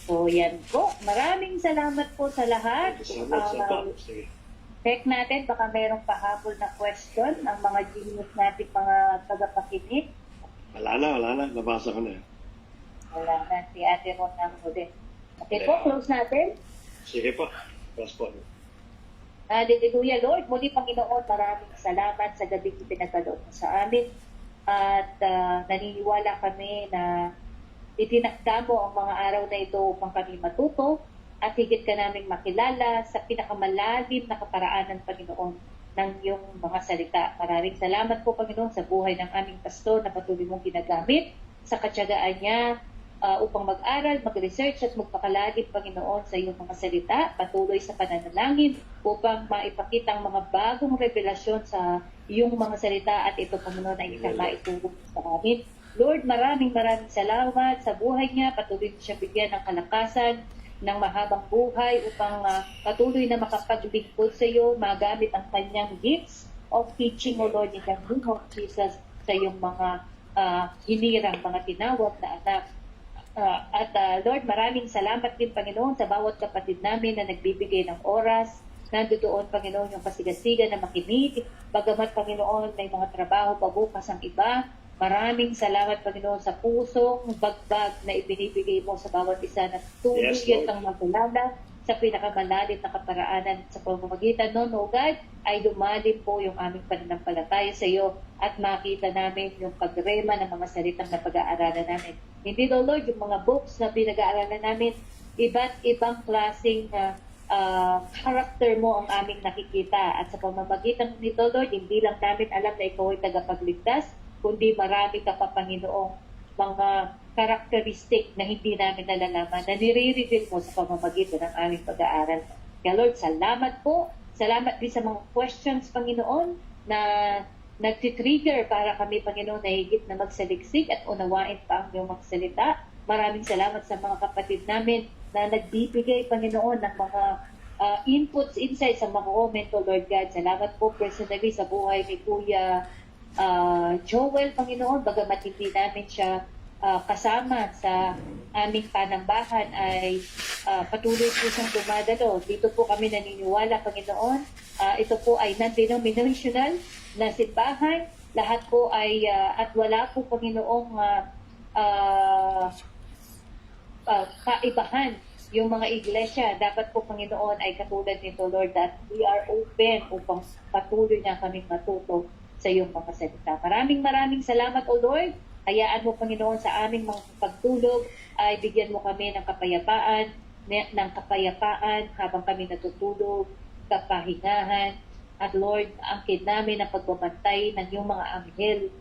S2: So, yan po. Maraming salamat po sa lahat.
S1: Salamat sa po. Sige.
S2: Check natin, baka mayroong pahabol na question ang mga genius natin, mga tagapakinig.
S1: Wala na. Nabasa ko na.
S2: Wala na, si Ate Ron ang huli. Okay po, close natin.
S1: Sige po. Press po.
S2: Hallelujah, Lord. Muli, Panginoon, maraming salamat sa gabing ipinagkaloob mo sa amin. At naniniwala kami na itinakda mo ang mga araw na ito upang kami matuto at higit ka naming makilala sa pinakamalalim na kaparaanan, Panginoon, ng iyong mga salita. Maraming salamat po, Panginoon, sa buhay ng aming pastor na patuloy mong ginagamit sa katyagaan niya upang mag-aral, mag-research at magpakalalim, Panginoon, sa iyong mga salita, patuloy sa pananalangin upang maipakita ang mga bagong revelasyon sa iyong mga salita at ito, Panginoon, ay isang maitulong sa amin. Lord, maraming salamat sa buhay niya. Patuloy siya bigyan ng kalakasan, ng mahabang buhay upang patuloy na makapaglingkod sa iyo, magamit ang kanyang gifts of teaching, O Lord, in the name of Jesus, sa iyong mga hinirang, mga tinawag na anak. Lord, maraming salamat din, Panginoon, sa bawat kapatid namin na nagbibigay ng oras. Nandoon, Panginoon, yung kasigasigan na makinig. Bagamat, Panginoon, may mga trabaho pabukas ang iba. Maraming salamat, Panginoon, sa pusong bagbag na ibinibigay mo sa bawat isa na tuluyan ng magulala sa pinakamalalim na kaparaanan sa pamamagitan noon, O God, ay lumalim po yung aming pananampalataya sa iyo at makita namin yung pagrema ng mga salitang na pag-aaralan namin. Hindi, O Lord, yung mga books na pinag-aaralan namin, iba't ibang klaseng character mo ang aming nakikita. At sa pamamagitan nito, Lord, hindi lang namin alam na ikaw ay tagapagligtas, kundi marami ka pa, Panginoong mga characteristic na hindi namin nalalaman na nire-reveal mo sa pamamagitan ng aming pag-aaral. Kaya Lord, salamat po. Salamat din sa mga questions, Panginoon, na nagtitrigger para kami, Panginoon, na higit na magsaliksik at unawain pa ang iyong magsalita. Maraming salamat sa mga kapatid namin na nagbibigay, Panginoon, ng mga inputs, insights sa mga comment, O Lord God. Salamat po personally sa buhay ni Kuya Joel, Panginoon, bagamat hindi namin siya kasama sa aming panambahan, ay patuloy po siyang dumadalo. Dito po kami naniniwala, Panginoon. Ito po ay non-denominational na simbahan. Lahat po ay, at wala po, Panginoong, kaibahan yung mga iglesia. Dapat po, Panginoon, ay katulad nito, Lord, that we are open upang patuloy na kaming matuto sa iyong mga salita. Maraming salamat, O Lord. Hayaan mo, Panginoon, sa aming mga pagtulog ay bigyan mo kami ng kapayapaan habang kami natutulog, kapahingahan. At Lord, angkin namin ang pagbabantay ng iyong mga anghel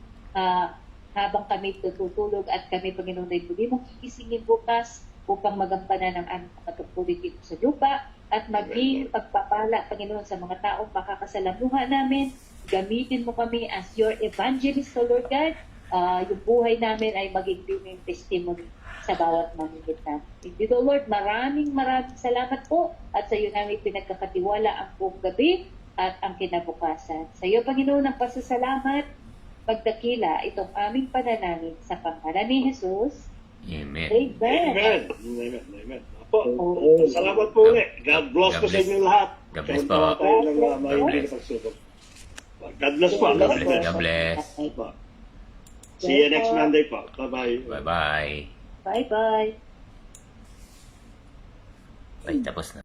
S2: habang kami tutulog at kami, Panginoon, ay muli mong kikisingin bukas upang magampanan ng aming pagtutulog dito sa lupa at maging pagpapala, Panginoon, sa mga taong makakasalamuha namin. Gamitin mo kami as your evangelist, O Lord God. Yung buhay namin ay maging living testimony sa bawat mamimit namin. Dito, Lord, maraming salamat po at sa iyo namin pinagkakatiwala ang buong gabi at ang kinabukasan. Sa iyo, Panginoon, ang pasasalamat, pagdakila itong aming panalangin sa pangalan ni Jesus.
S4: Amen.
S2: Amen.
S1: Amen. Po, salamat po ulit. God bless po sa inyong lahat.
S4: God bless po.
S1: God bless po.
S4: God bless.
S1: See you next Monday po. Bye-bye.
S4: Bye-bye.
S2: Bye-bye.
S4: Ay, tapos na.